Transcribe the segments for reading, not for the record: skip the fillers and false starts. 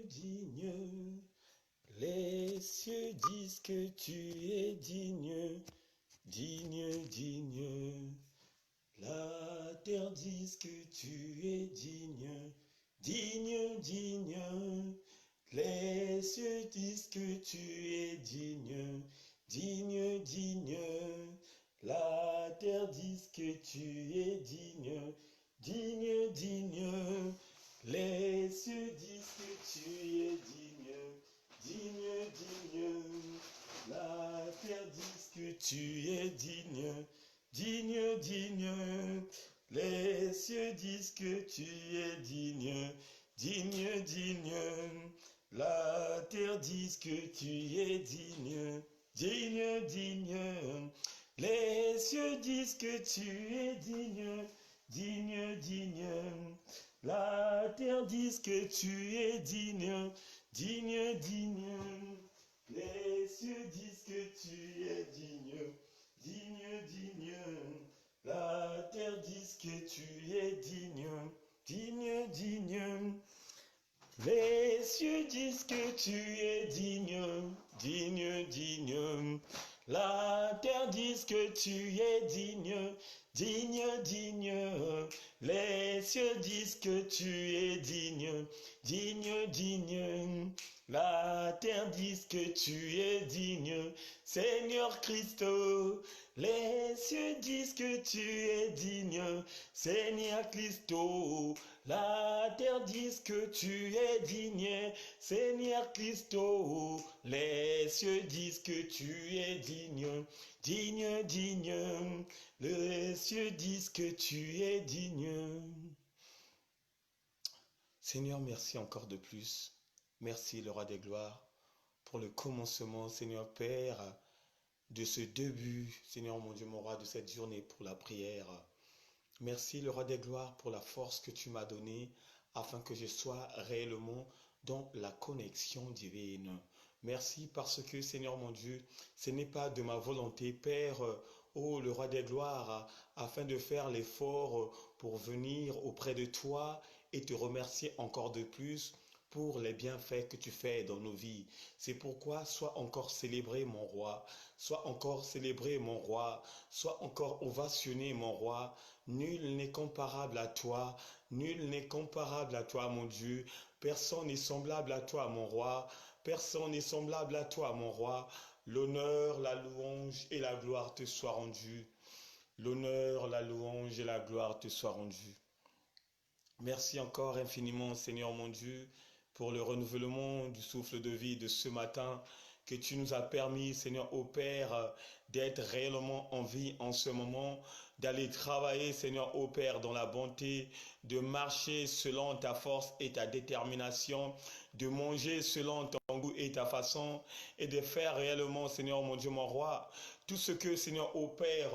digne. Les cieux disent que tu es digne, digne, digne. La terre dit que tu es digne, digne, digne. Les cieux disent que tu es digne, digne, digne. La terre dit que tu es digne, digne, digne. Les cieux disent que tu es digne, digne, digne. La terre dit que tu es digne, digne, digne. Les cieux disent que tu es digne, digne, digne. La terre dit que tu es digne, digne, digne. Les cieux disent que tu es digne, digne, digne. La terre dit que tu es digne, digne, digne. Les cieux disent que tu es digne, digne, digne. La terre dit que tu es digne, digne, digne. Les cieux disent que tu es digne, digne, digne. La terre dit que tu es digne, digne, digne. Les cieux disent que tu es digne, digne, digne. La terre dit que tu es digne, Seigneur Christ. Les cieux disent que tu es digne, Seigneur Christ. La terre dit que tu es digne, Seigneur Christ. Les cieux disent que tu es digne, digne, digne. Les cieux disent que tu es digne. Seigneur, merci encore de plus. Merci, le Roi des gloires, pour le commencement, Seigneur Père, de ce début, Seigneur mon Dieu, mon Roi, de cette journée pour la prière. Merci, le Roi des gloires, pour la force que tu m'as donnée afin que je sois réellement dans la connexion divine. Merci parce que, Seigneur mon Dieu, ce n'est pas de ma volonté, Père, ô le Roi des gloires, afin de faire l'effort pour venir auprès de toi et te remercier encore de plus pour les bienfaits que tu fais dans nos vies. C'est pourquoi sois encore célébré, mon roi. Sois encore célébré, mon roi. Sois encore ovationné, mon roi. Nul n'est comparable à toi. Nul n'est comparable à toi, mon Dieu. Personne n'est semblable à toi, mon roi. Personne n'est semblable à toi, mon roi. L'honneur, la louange et la gloire te soient rendus. L'honneur, la louange et la gloire te soient rendus. Merci encore infiniment, Seigneur mon Dieu, pour le renouvellement du souffle de vie de ce matin que tu nous as permis, Seigneur, ô Père, d'être réellement en vie en ce moment, d'aller travailler, Seigneur, ô Père, dans la bonté, de marcher selon ta force et ta détermination, de manger selon ton goût et ta façon, et de faire réellement, Seigneur, mon Dieu, mon roi, tout ce que, Seigneur, ô Père,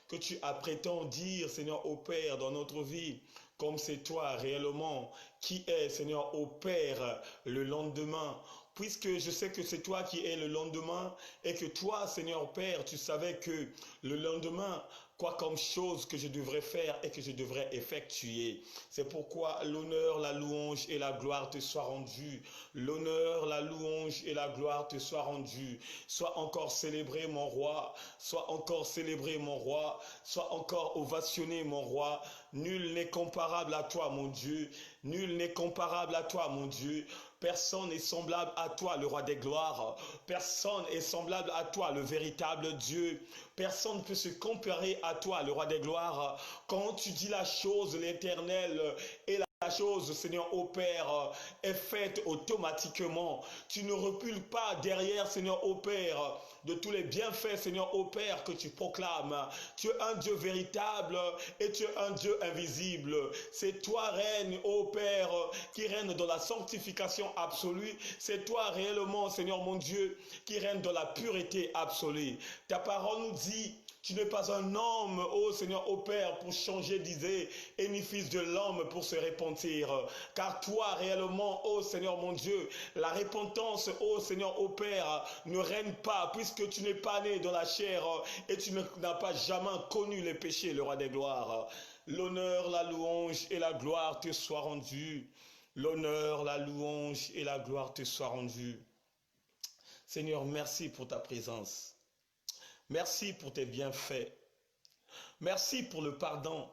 que tu as prétendu dire, Seigneur, ô Père, dans notre vie, comme c'est toi réellement qui est, Seigneur, ô Père, le lendemain. Puisque je sais que c'est toi qui es le lendemain et que toi, Seigneur Père, tu savais que le lendemain, quoi comme chose que je devrais faire et que je devrais effectuer. C'est pourquoi l'honneur, la louange et la gloire te soient rendus. L'honneur, la louange et la gloire te soient rendus. Sois encore célébré, mon roi. Sois encore célébré, mon roi. Sois encore ovationné, mon roi. Nul n'est comparable à toi, mon Dieu. Nul n'est comparable à toi, mon Dieu. Personne n'est semblable à toi, le roi des gloires. Personne n'est semblable à toi, le véritable Dieu. Personne ne peut se comparer à toi, le roi des gloires. Quand tu dis la chose, l'Éternel est la chose, Seigneur, ô Père, est faite automatiquement. Tu ne recules pas derrière, Seigneur, ô Père, de tous les bienfaits, Seigneur, ô Père, que tu proclames. Tu es un Dieu véritable et tu es un Dieu invisible. C'est toi, règne, ô Père, qui règne dans la sanctification absolue. C'est toi réellement, Seigneur mon Dieu, qui règne dans la pureté absolue. Ta parole nous dit: tu n'es pas un homme, ô Seigneur, ô Père, pour changer d'idée, et ni fils de l'homme pour se repentir. Car toi, réellement, ô Seigneur mon Dieu, la repentance, ô Seigneur, ô Père, ne règne pas, puisque tu n'es pas né dans la chair et tu n'as pas jamais connu les péchés, le roi des gloires. L'honneur, la louange et la gloire te soient rendus. L'honneur, la louange et la gloire te soient rendus. Seigneur, merci pour ta présence. Merci pour tes bienfaits. Merci pour le pardon.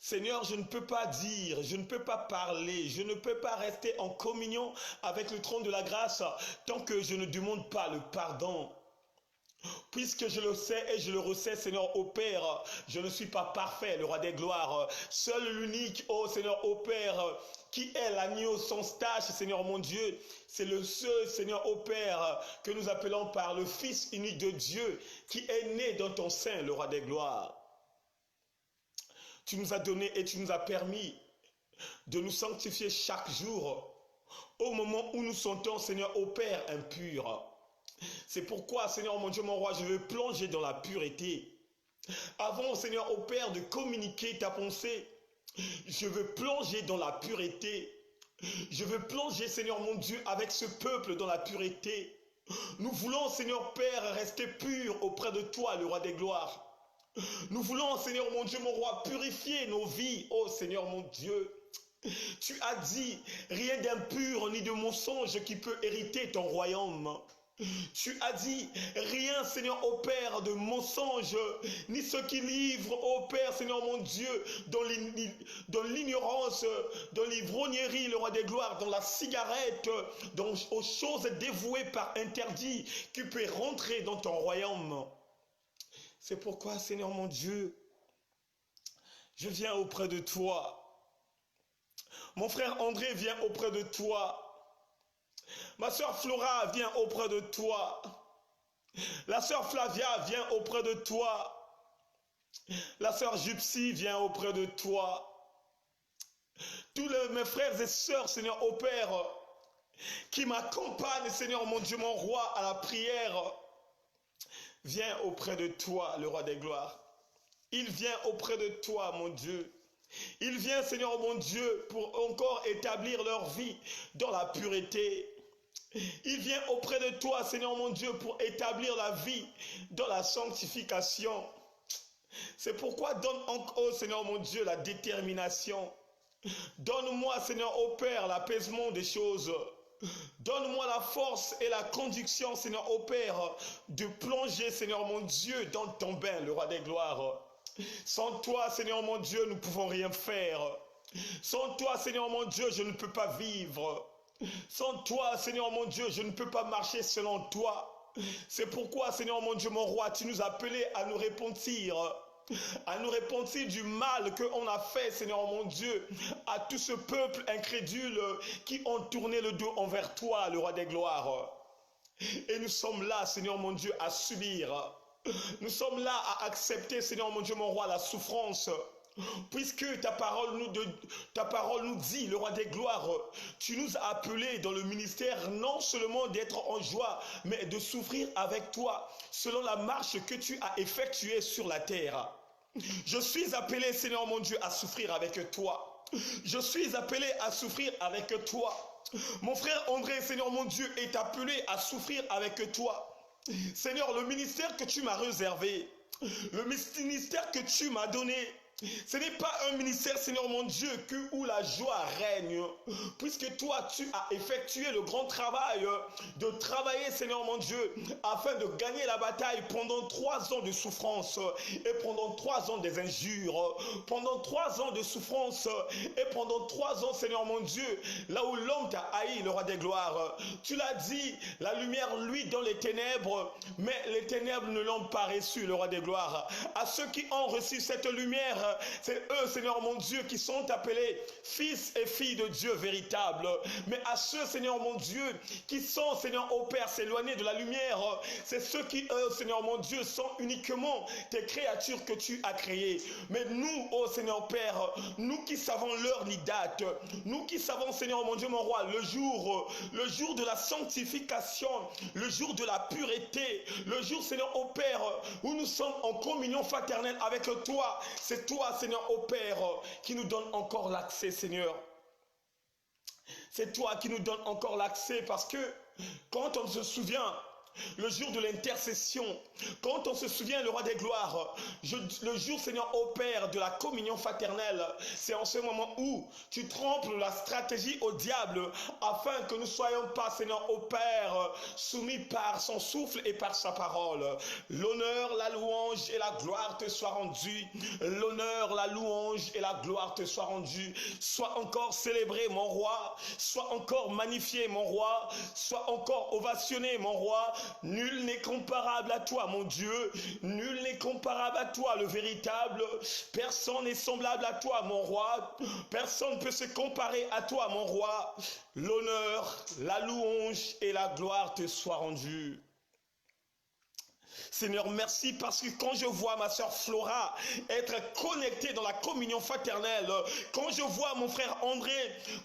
Seigneur, je ne peux pas dire, je ne peux pas parler, je ne peux pas rester en communion avec le trône de la grâce tant que je ne demande pas le pardon. Puisque je le sais et je le recais, Seigneur, ô Père, je ne suis pas parfait, le roi des gloires. Seul l'unique, ô Seigneur, ô Père, qui est l'agneau sans tache, Seigneur mon Dieu, c'est le seul, Seigneur, ô Père, que nous appelons par le Fils unique de Dieu, qui est né dans ton sein, le roi des gloires. Tu nous as donné et tu nous as permis de nous sanctifier chaque jour, au moment où nous sentons, Seigneur, ô Père, impurs. C'est pourquoi, Seigneur mon Dieu, mon roi, je veux plonger dans la pureté. Avant, Seigneur, ô Père, de communiquer ta pensée, je veux plonger dans la pureté. Je veux plonger, Seigneur mon Dieu, avec ce peuple dans la pureté. Nous voulons, Seigneur Père, rester purs auprès de toi, le roi des gloires. Nous voulons, Seigneur mon Dieu, mon roi, purifier nos vies, ô Seigneur mon Dieu. Tu as dit, rien d'impur ni de mensonge qui peut hériter ton royaume. Tu as dit, rien, Seigneur, ô Père, de mensonge, ni ceux qui livrent, ô Père, Seigneur mon Dieu, dans l'ignorance, dans l'ivrognerie, le roi des gloires, dans la cigarette, aux choses dévouées par interdit, qui peut rentrer dans ton royaume. C'est pourquoi, Seigneur mon Dieu, je viens auprès de toi. Mon frère André vient auprès de toi. Ma sœur Flora vient auprès de toi. La sœur Flavia vient auprès de toi. La sœur Gypsy vient auprès de toi. Tous mes frères et sœurs, Seigneur, ô Père, qui m'accompagnent, Seigneur, mon Dieu, mon roi, à la prière, viens auprès de toi, le roi des gloires. Il vient auprès de toi, mon Dieu. Il vient, Seigneur, mon Dieu, pour encore établir leur vie dans la pureté. Il vient auprès de toi, Seigneur mon Dieu, pour établir la vie dans la sanctification. C'est pourquoi donne encore, Seigneur mon Dieu, la détermination. Donne-moi, Seigneur, ô Père, l'apaisement des choses. Donne-moi la force et la conduction, Seigneur, ô Père, de plonger, Seigneur mon Dieu, dans ton bain, le roi des gloires. Sans toi, Seigneur mon Dieu, nous ne pouvons rien faire. Sans toi, Seigneur mon Dieu, je ne peux pas vivre. Sans toi, Seigneur mon Dieu, je ne peux pas marcher selon toi. C'est pourquoi, Seigneur mon Dieu, mon roi, tu nous as appelés à nous repentir du mal qu'on a fait, Seigneur mon Dieu, à tout ce peuple incrédule qui ont tourné le dos envers toi, le roi des gloires. Et nous sommes là, Seigneur mon Dieu, à subir. Nous sommes là à accepter, Seigneur mon Dieu, mon roi, la souffrance. Puisque ta parole nous dit, le roi des gloires, tu nous as appelés dans le ministère non seulement d'être en joie, mais de souffrir avec toi, selon la marche que tu as effectuée sur la terre. Je suis appelé, Seigneur mon Dieu, à souffrir avec toi. Je suis appelé à souffrir avec toi. Mon frère André, Seigneur mon Dieu, est appelé à souffrir avec toi. Seigneur, le ministère que tu m'as réservé, le ministère que tu m'as donné, ce n'est pas un ministère, Seigneur mon Dieu, où la joie règne, puisque toi, tu as effectué le grand travail de travailler, Seigneur mon Dieu, afin de gagner la bataille pendant 3 ans de souffrance et pendant 3 ans des injures, pendant 3 ans de souffrance et pendant 3 ans, Seigneur mon Dieu, là où l'homme t'a haï, le roi des gloires. Tu l'as dit, la lumière luit dans les ténèbres, mais les ténèbres ne l'ont pas reçu, le roi des gloires. À ceux qui ont reçu cette lumière, c'est eux, Seigneur mon Dieu, qui sont appelés fils et filles de Dieu véritable. Mais à ceux, Seigneur mon Dieu, qui sont, Seigneur, ô Père, s'éloignés de la lumière, c'est ceux qui, eux, Seigneur mon Dieu, sont uniquement tes créatures que tu as créées. Mais nous, ô Seigneur Père, nous qui savons l'heure ni date, nous qui savons, Seigneur mon Dieu, mon roi, le jour de la sanctification, le jour de la pureté, le jour, Seigneur, ô Père, où nous sommes en communion fraternelle avec toi, c'est toi, Seigneur, ô Père, qui nous donne encore l'accès, Seigneur. C'est toi qui nous donne encore l'accès, parce que quand on se souvient le jour de l'intercession, quand on se souvient, le roi des gloires, le jour, Seigneur, au Père, de la communion fraternelle, c'est en ce moment où tu trompes la stratégie au diable, afin que nous ne soyons pas, Seigneur, au Père, soumis par son souffle et par sa parole. L'honneur, la louange et la gloire te soient rendus. L'honneur, la louange et la gloire te soient rendus. Sois encore célébré, mon roi. Sois encore magnifié, mon roi. Sois encore ovationné, mon roi. Nul n'est comparable à toi, mon Dieu. Nul n'est comparable à toi, le véritable. Personne n'est semblable à toi, mon roi. Personne ne peut se comparer à toi, mon roi. L'honneur, la louange et la gloire te soient rendus. Seigneur, merci parce que quand je vois ma soeur Flora être connectée dans la communion fraternelle, quand je vois mon frère André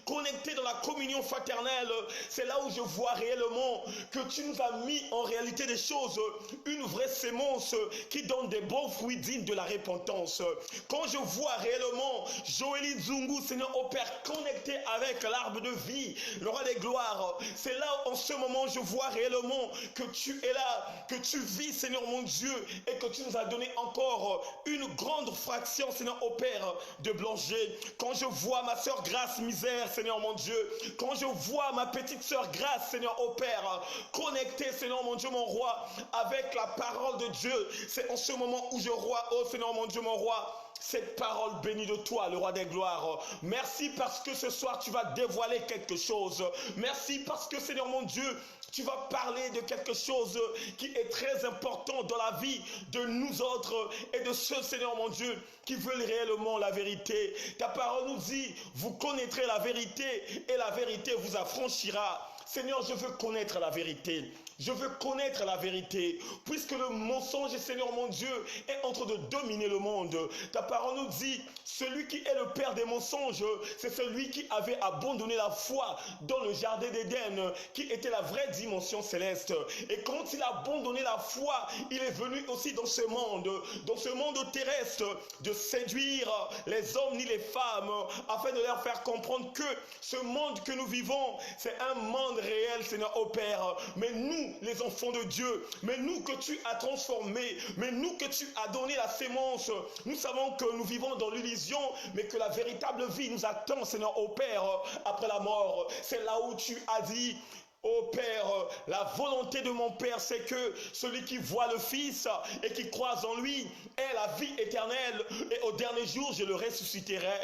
connecté dans la communion fraternelle, c'est là où je vois réellement que tu nous as mis en réalité des choses, une vraie sémence qui donne des bons fruits dignes de la repentance. Quand je vois réellement Joëlie Zungu, Seigneur, au Père, connecté avec l'arbre de vie, le roi des gloires, c'est là en ce moment je vois réellement que tu es là, que tu vis, Seigneur mon Dieu, et que tu nous as donné encore une grande fraction, Seigneur, au Père, de Blanger. Quand je vois ma soeur Grâce Misère, Seigneur mon Dieu, quand je vois ma petite soeur Grâce, Seigneur, au Père, connectée, Seigneur mon Dieu, mon roi, avec la parole de Dieu, c'est en ce moment où je vois, oh Seigneur mon Dieu, mon roi, cette parole bénie de toi, le roi des gloires. Merci parce que ce soir tu vas dévoiler quelque chose. Merci parce que, Seigneur mon Dieu, tu vas parler de quelque chose qui est très important dans la vie de nous autres et de ceux, Seigneur mon Dieu, qui veulent réellement la vérité. Ta parole nous dit, vous connaîtrez la vérité et la vérité vous affranchira. Seigneur, je veux connaître la vérité. Je veux connaître la vérité, puisque le mensonge, Seigneur mon Dieu, est en train de dominer le monde. Ta parole nous dit, celui qui est le père des mensonges, c'est celui qui avait abandonné la foi dans le jardin d'Éden, qui était la vraie dimension céleste. Et quand il a abandonné la foi, il est venu aussi dans ce monde terrestre, de séduire les hommes ni les femmes, afin de leur faire comprendre que ce monde que nous vivons, c'est un monde réel, Seigneur, au Père. Mais nous, les enfants de Dieu, mais nous que tu as transformés, mais nous que tu as donné la sémence, nous savons que nous vivons dans l'illusion, mais que la véritable vie nous attend, Seigneur, au Père, après la mort. C'est là où tu as dit, ô Père, la volonté de mon Père, c'est que celui qui voit le Fils et qui croit en lui ait la vie éternelle, et au dernier jour, je le ressusciterai.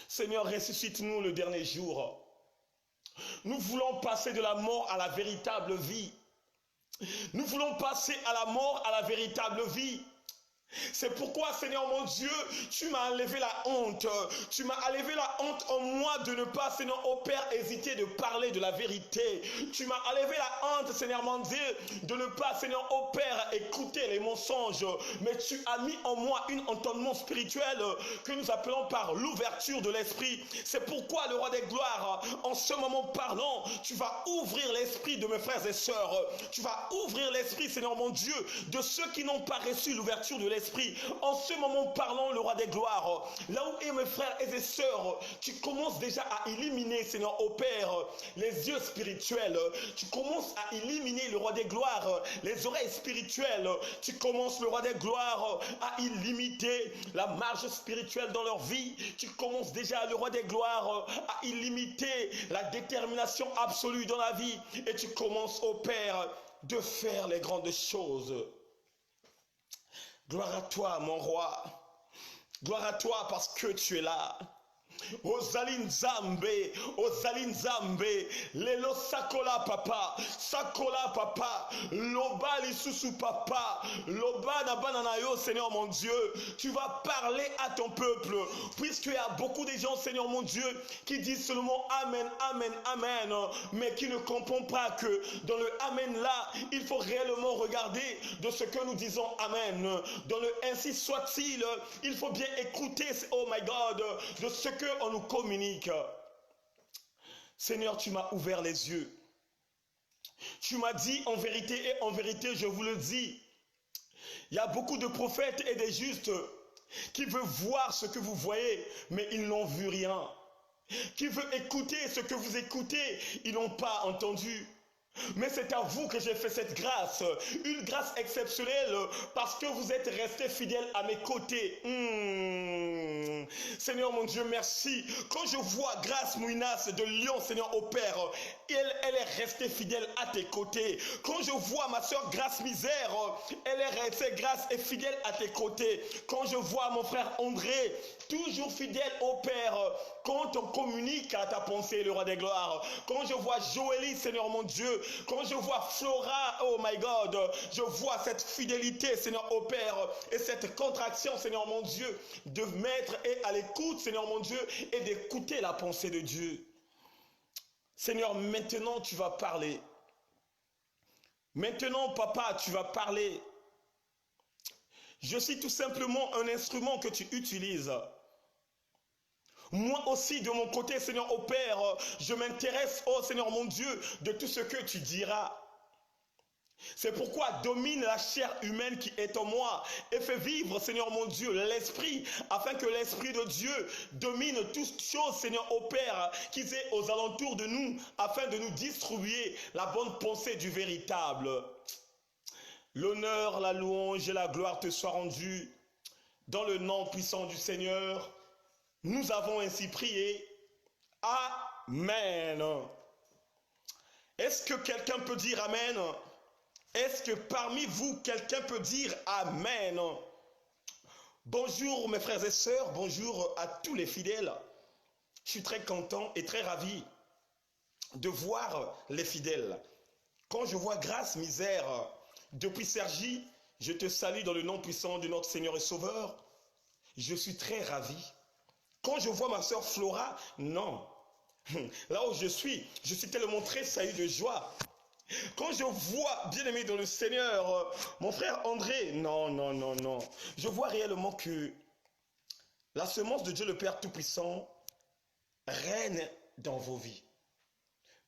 Seigneur, ressuscite-nous le dernier jour. Nous voulons passer de la mort à la véritable vie. Nous voulons passer à la mort à la véritable vie. C'est pourquoi, Seigneur mon Dieu, tu m'as enlevé la honte. Tu m'as enlevé la honte en moi de ne pas, Seigneur, au Père, hésiter de parler de la vérité. Tu m'as enlevé la honte, Seigneur mon Dieu, de ne pas, Seigneur, au Père, écouter les mensonges. Mais tu as mis en moi un entendement spirituel que nous appelons par l'ouverture de l'esprit. C'est pourquoi, le roi des gloires, en ce moment parlant, tu vas ouvrir l'esprit de mes frères et sœurs. Tu vas ouvrir l'esprit, Seigneur mon Dieu, de ceux qui n'ont pas reçu l'ouverture de l'esprit. En ce moment parlant, le roi des gloires, là où est mes frères et mes sœurs, tu commences déjà à éliminer, Seigneur, au Père, les yeux spirituels. Tu commences à éliminer, le roi des gloires, les oreilles spirituelles. Tu commences, le roi des gloires, à illimiter la marge spirituelle dans leur vie. Tu commences déjà, le roi des gloires, à illimiter la détermination absolue dans la vie. Et tu commences, au Père, de faire les grandes choses. Gloire à toi, mon roi. Gloire à toi parce que tu es là. Ozali Nzambe, lelo sakola papa, loba lisusu papa, loba na banana yo, Seigneur mon Dieu, tu vas parler à ton peuple, puisqu'il y a beaucoup de gens, Seigneur mon Dieu, qui disent seulement Amen, Amen, Amen, mais qui ne comprennent pas que dans le Amen là, il faut réellement regarder de ce que nous disons Amen. Dans le ainsi soit-il, il faut bien écouter, oh my God, de ce que on nous communique. Seigneur, tu m'as ouvert les yeux. Tu m'as dit en vérité et en vérité, je vous le dis, il y a beaucoup de prophètes et des justes qui veulent voir ce que vous voyez, mais ils n'ont vu rien. Qui veulent écouter ce que vous écoutez, ils n'ont pas entendu. Mais c'est à vous que j'ai fait cette grâce, une grâce exceptionnelle parce que vous êtes resté fidèle à mes côtés. Seigneur mon Dieu, merci. Quand je vois Grâce Mouinas de Lyon, Seigneur au Père, elle est restée fidèle à tes côtés. Quand je vois ma soeur Grâce Misère, elle est restée grâce et fidèle à tes côtés. Quand je vois mon frère André, toujours fidèle au Père, quand on communique à ta pensée, le roi des gloires. Quand je vois Joélie, Seigneur mon Dieu, quand je vois Flora, oh my God, je vois cette fidélité, Seigneur au Père, et cette contraction, Seigneur mon Dieu, de mettre et à l'écoute, Seigneur mon Dieu, et d'écouter la pensée de Dieu. Seigneur, maintenant tu vas parler. Maintenant, papa, tu vas parler. Je suis tout simplement un instrument que tu utilises. Moi aussi, de mon côté, Seigneur, au Père, je m'intéresse, oh Seigneur mon Dieu, de tout ce que tu diras. C'est pourquoi domine la chair humaine qui est en moi et fais vivre, Seigneur mon Dieu, l'esprit, afin que l'esprit de Dieu domine toutes choses, Seigneur, au Père, qui est aux alentours de nous, afin de nous distribuer la bonne pensée du véritable. L'honneur, la louange et la gloire te soient rendus dans le nom puissant du Seigneur. Nous avons ainsi prié. Amen. Est-ce que quelqu'un peut dire Amen? Est-ce que parmi vous, quelqu'un peut dire Amen? Bonjour mes frères et sœurs, bonjour à tous les fidèles. Je suis très content et très ravi de voir les fidèles. Quand je vois Grâce Misère depuis Cergy, je te salue dans le nom puissant de notre Seigneur et Sauveur. Je suis très ravi. Quand je vois ma soeur Flora, non. Là où je suis tellement très sailli de joie. Quand je vois, bien-aimé dans le Seigneur, mon frère André, non, non, non, non. Je vois réellement que la semence de Dieu le Père Tout-Puissant règne dans vos vies.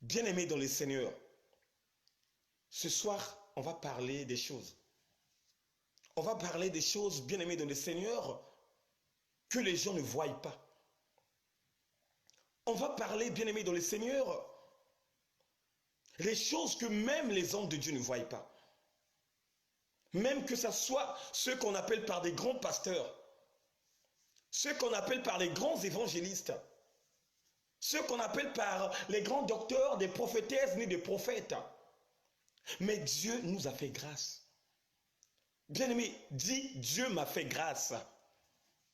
Bien-aimé dans le Seigneur, ce soir, on va parler des choses. On va parler des choses, bien-aimé dans le Seigneur, que les gens ne voient pas. On va parler, bien-aimé dans le Seigneur, les choses que même les hommes de Dieu ne voient pas. Même que ce soit ceux qu'on appelle par des grands pasteurs, ceux qu'on appelle par les grands évangélistes, ceux qu'on appelle par les grands docteurs, des prophétesses ni des prophètes. Mais Dieu nous a fait grâce. Bien-aimé, dis Dieu m'a fait grâce.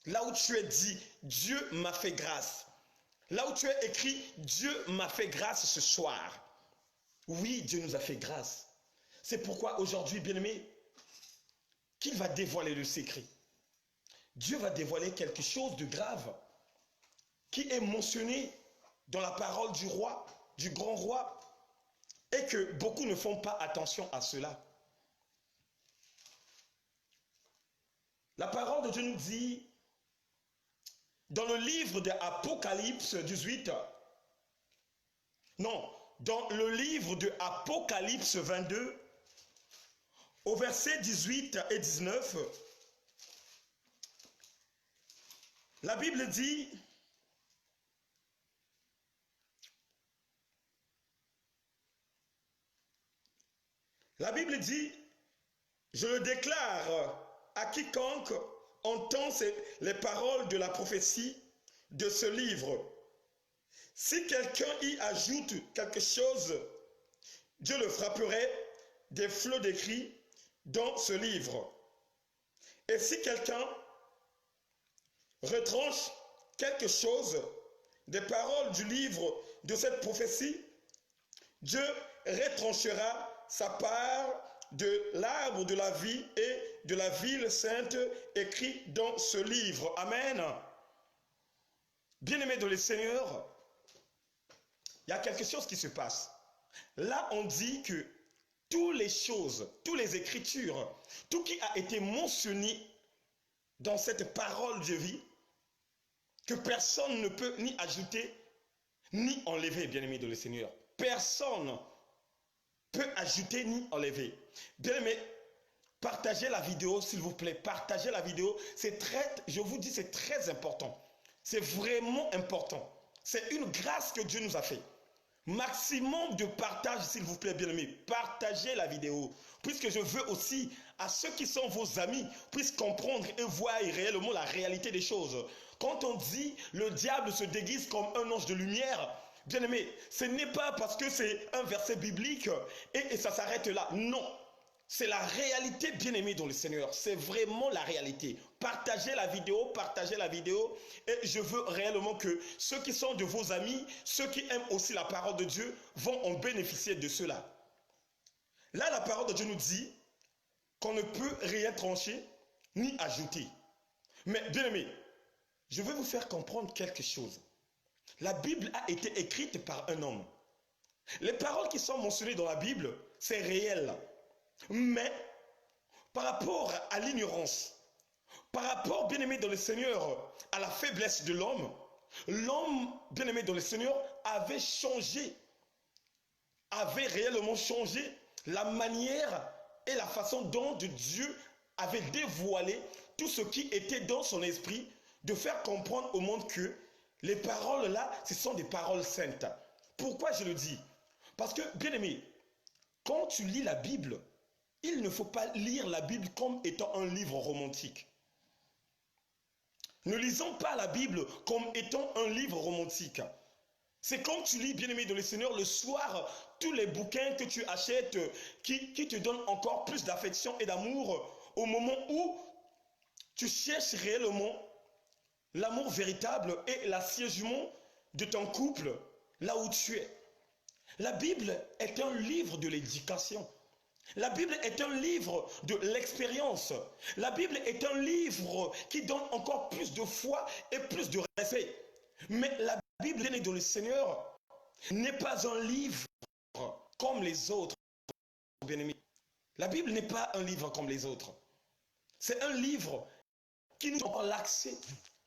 Là où tu es dit, Dieu m'a fait grâce. Là où tu es écrit, Dieu m'a fait grâce ce soir. Oui, Dieu nous a fait grâce. C'est pourquoi aujourd'hui, bien-aimé, qu'il va dévoiler le secret. Dieu va dévoiler quelque chose de grave qui est mentionné dans la parole du roi, du grand roi, et que beaucoup ne font pas attention à cela. La parole de Dieu nous dit, dans le livre de Apocalypse 18, non, dans le livre de Apocalypse 22, au verset 18 et 19, la Bible dit, je le déclare à quiconque entend les paroles de la prophétie de ce livre. Si quelqu'un y ajoute quelque chose, Dieu le frapperait des flots d'écrits dans ce livre. Et si quelqu'un retranche quelque chose des paroles du livre de cette prophétie, Dieu retranchera sa part de l'arbre de la vie et de la ville sainte écrit dans ce livre. Amen. Bien-aimés dans le Seigneur, il y a quelque chose qui se passe. Là, on dit que toutes les choses, toutes les écritures, tout qui a été mentionné dans cette parole de vie, que personne ne peut ni ajouter, ni enlever, bien-aimés dans le Seigneur. Personne peut ajouter ni enlever. Bien-aimés, partagez la vidéo, s'il vous plaît. Partagez la vidéo. C'est très, je vous dis, c'est très important. C'est vraiment important. C'est une grâce que Dieu nous a fait. Maximum de partage, s'il vous plaît, bien-aimés. Partagez la vidéo. Puisque je veux aussi, à ceux qui sont vos amis, puissent comprendre et voir réellement la réalité des choses. Quand on dit le diable se déguise comme un ange de lumière, bien-aimés, ce n'est pas parce que c'est un verset biblique et ça s'arrête là. Non. C'est la réalité, bien-aimés dans le Seigneur. C'est vraiment la réalité. Partagez la vidéo et je veux réellement que ceux qui sont de vos amis, ceux qui aiment aussi la parole de Dieu, vont en bénéficier de cela. Là, la parole de Dieu nous dit qu'on ne peut rien trancher ni ajouter. Mais bien-aimés, je veux vous faire comprendre quelque chose. La Bible a été écrite par un homme. Les paroles qui sont mentionnées dans la Bible, c'est réel. Mais par rapport à l'ignorance, par rapport, bien-aimé dans le Seigneur, à la faiblesse de l'homme, bien-aimé dans le Seigneur, avait changé, avait réellement changé la manière et la façon dont Dieu avait dévoilé tout ce qui était dans son esprit, de faire comprendre au monde que les paroles là, ce sont des paroles saintes. Pourquoi je le dis? Parce que, bien-aimé, quand tu lis la Bible, il ne faut pas lire la Bible comme étant un livre romantique. Ne lisons pas la Bible comme étant un livre romantique. C'est comme tu lis, bien-aimé dans le Seigneur, le soir, tous les bouquins que tu achètes qui te donnent encore plus d'affection et d'amour au moment où tu cherches réellement l'amour véritable et l'assiégement de ton couple là où tu es. La Bible est un livre de l'éducation. La Bible est un livre de l'expérience. La Bible est un livre qui donne encore plus de foi et plus de respect. Mais la Bible est dans le Seigneur n'est pas un livre comme les autres, bien-aimés. La Bible n'est pas un livre comme les autres. C'est un livre qui nous donne l'accès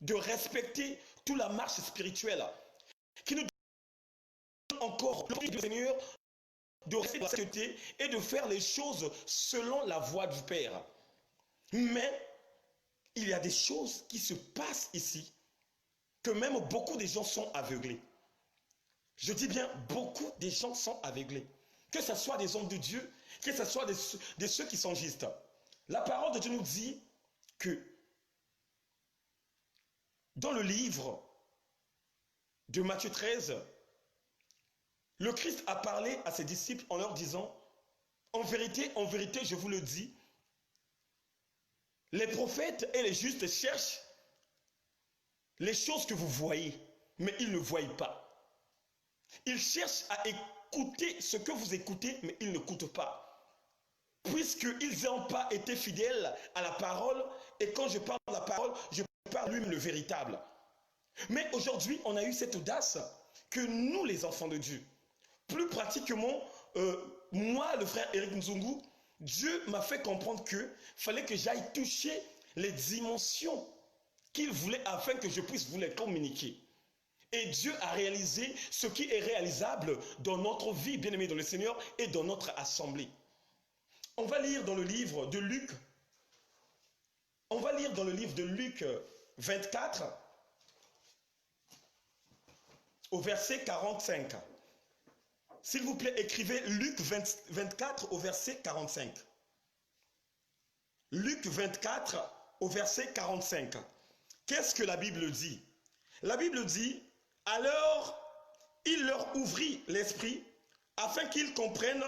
de respecter toute la marche spirituelle, qui nous donne encore le du Seigneur de respecter et de faire les choses selon la voie du Père. Mais il y a des choses qui se passent ici que même beaucoup de gens sont aveuglés. Je dis bien, beaucoup de gens sont aveuglés. Que ce soit des hommes de Dieu, que ce soit de ceux qui sont justes. La parole de Dieu nous dit que dans le livre de Matthieu 13, le Christ a parlé à ses disciples en leur disant, en vérité, je vous le dis, les prophètes et les justes cherchent les choses que vous voyez, mais ils ne voient pas. Ils cherchent à écouter ce que vous écoutez, mais ils n'écoutent pas. Puisqu'ils n'ont pas été fidèles à la parole, et quand je parle de la parole, je parle lui-même le véritable. Mais aujourd'hui, on a eu cette audace que nous, les enfants de Dieu, plus pratiquement, moi, le frère Eric Nzungu, Dieu m'a fait comprendre qu'il fallait que j'aille toucher les dimensions qu'il voulait afin que je puisse vous les communiquer. Et Dieu a réalisé ce qui est réalisable dans notre vie, bien-aimés dans le Seigneur, et dans notre assemblée. On va lire dans le livre de Luc. On va lire dans le livre de Luc 24, au verset 45. S'il vous plaît, écrivez Luc 24 au verset 45. Luc 24 au verset 45. Qu'est-ce que la Bible dit? La Bible dit, alors il leur ouvrit l'esprit afin qu'ils comprennent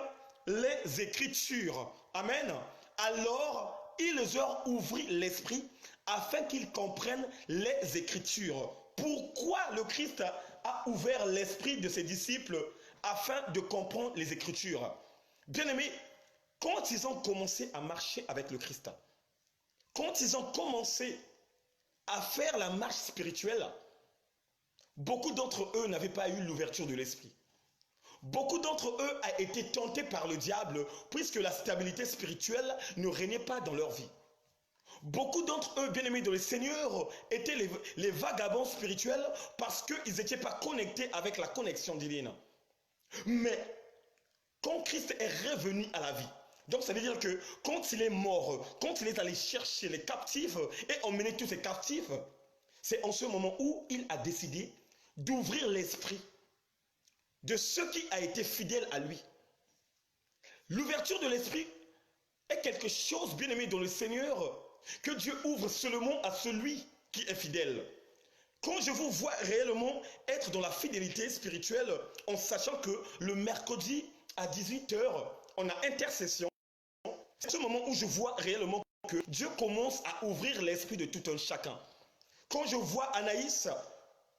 les Écritures. Amen. Alors il leur ouvrit l'esprit afin qu'ils comprennent les Écritures. Pourquoi le Christ a ouvert l'esprit de ses disciples afin de comprendre les Écritures? Bien-aimés, quand ils ont commencé à marcher avec le Christ, quand ils ont commencé à faire la marche spirituelle, beaucoup d'entre eux n'avaient pas eu l'ouverture de l'esprit. Beaucoup d'entre eux ont été tentés par le diable puisque la stabilité spirituelle ne régnait pas dans leur vie. Beaucoup d'entre eux, bien-aimés dans le Seigneur, étaient les vagabonds spirituels parce qu'ils n'étaient pas connectés avec la connexion divine. Mais quand Christ est revenu à la vie, donc ça veut dire que quand il est mort, quand il est allé chercher les captifs et emmener tous ces captifs, c'est en ce moment où il a décidé d'ouvrir l'esprit de ce qui a été fidèle à lui. L'ouverture de l'esprit est quelque chose, bien aimé dans le Seigneur, que Dieu ouvre seulement à celui qui est fidèle. Quand je vous vois réellement être dans la fidélité spirituelle, en sachant que le mercredi à 18 h, on a intercession, c'est ce moment où je vois réellement que Dieu commence à ouvrir l'esprit de tout un chacun. Quand je vois Anaïs,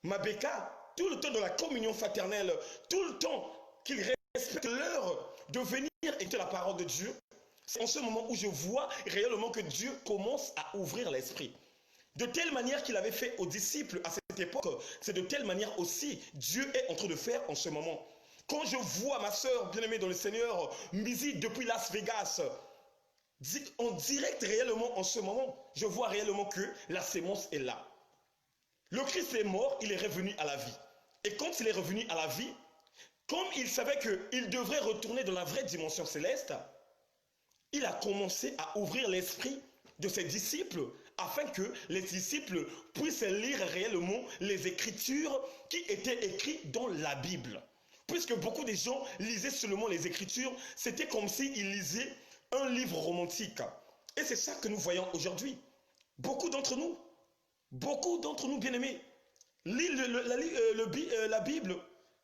Mabeka, tout le temps dans la communion fraternelle, tout le temps qu'ils respectent l'heure de venir écouter la parole de Dieu, c'est en ce moment où je vois réellement que Dieu commence à ouvrir l'esprit. De telle manière qu'il avait fait aux disciples à cette époque, c'est de telle manière aussi Dieu est en train de faire en ce moment. Quand je vois ma soeur bien-aimée dans le Seigneur, Mizi depuis Las Vegas, en direct réellement en ce moment, je vois réellement que la sémence est là. Le Christ est mort, il est revenu à la vie. Et quand il est revenu à la vie, comme il savait qu'il devrait retourner dans la vraie dimension céleste, il a commencé à ouvrir l'esprit de ses disciples afin que les disciples puissent lire réellement les Écritures qui étaient écrites dans la Bible. Puisque beaucoup de gens lisaient seulement les Écritures, c'était comme s'ils lisaient un livre romantique. Et c'est ça que nous voyons aujourd'hui. Beaucoup d'entre nous, bien-aimés, lisent la Bible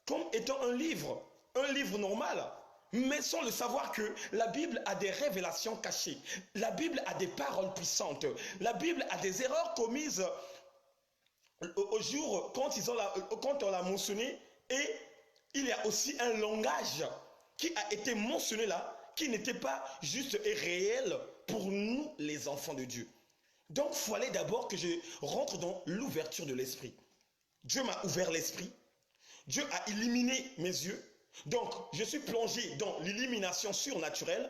comme étant un livre normal, mais sans le savoir que la Bible a des révélations cachées. La Bible a des paroles puissantes. La Bible a des erreurs commises au jour quand on l'a mentionné, et il y a aussi un langage qui a été mentionné là, qui n'était pas juste et réel pour nous les enfants de Dieu. Donc il fallait d'abord que je rentre dans l'ouverture de l'esprit. Dieu m'a ouvert l'esprit. Dieu a illuminé mes yeux. Donc je suis plongé dans l'illumination surnaturelle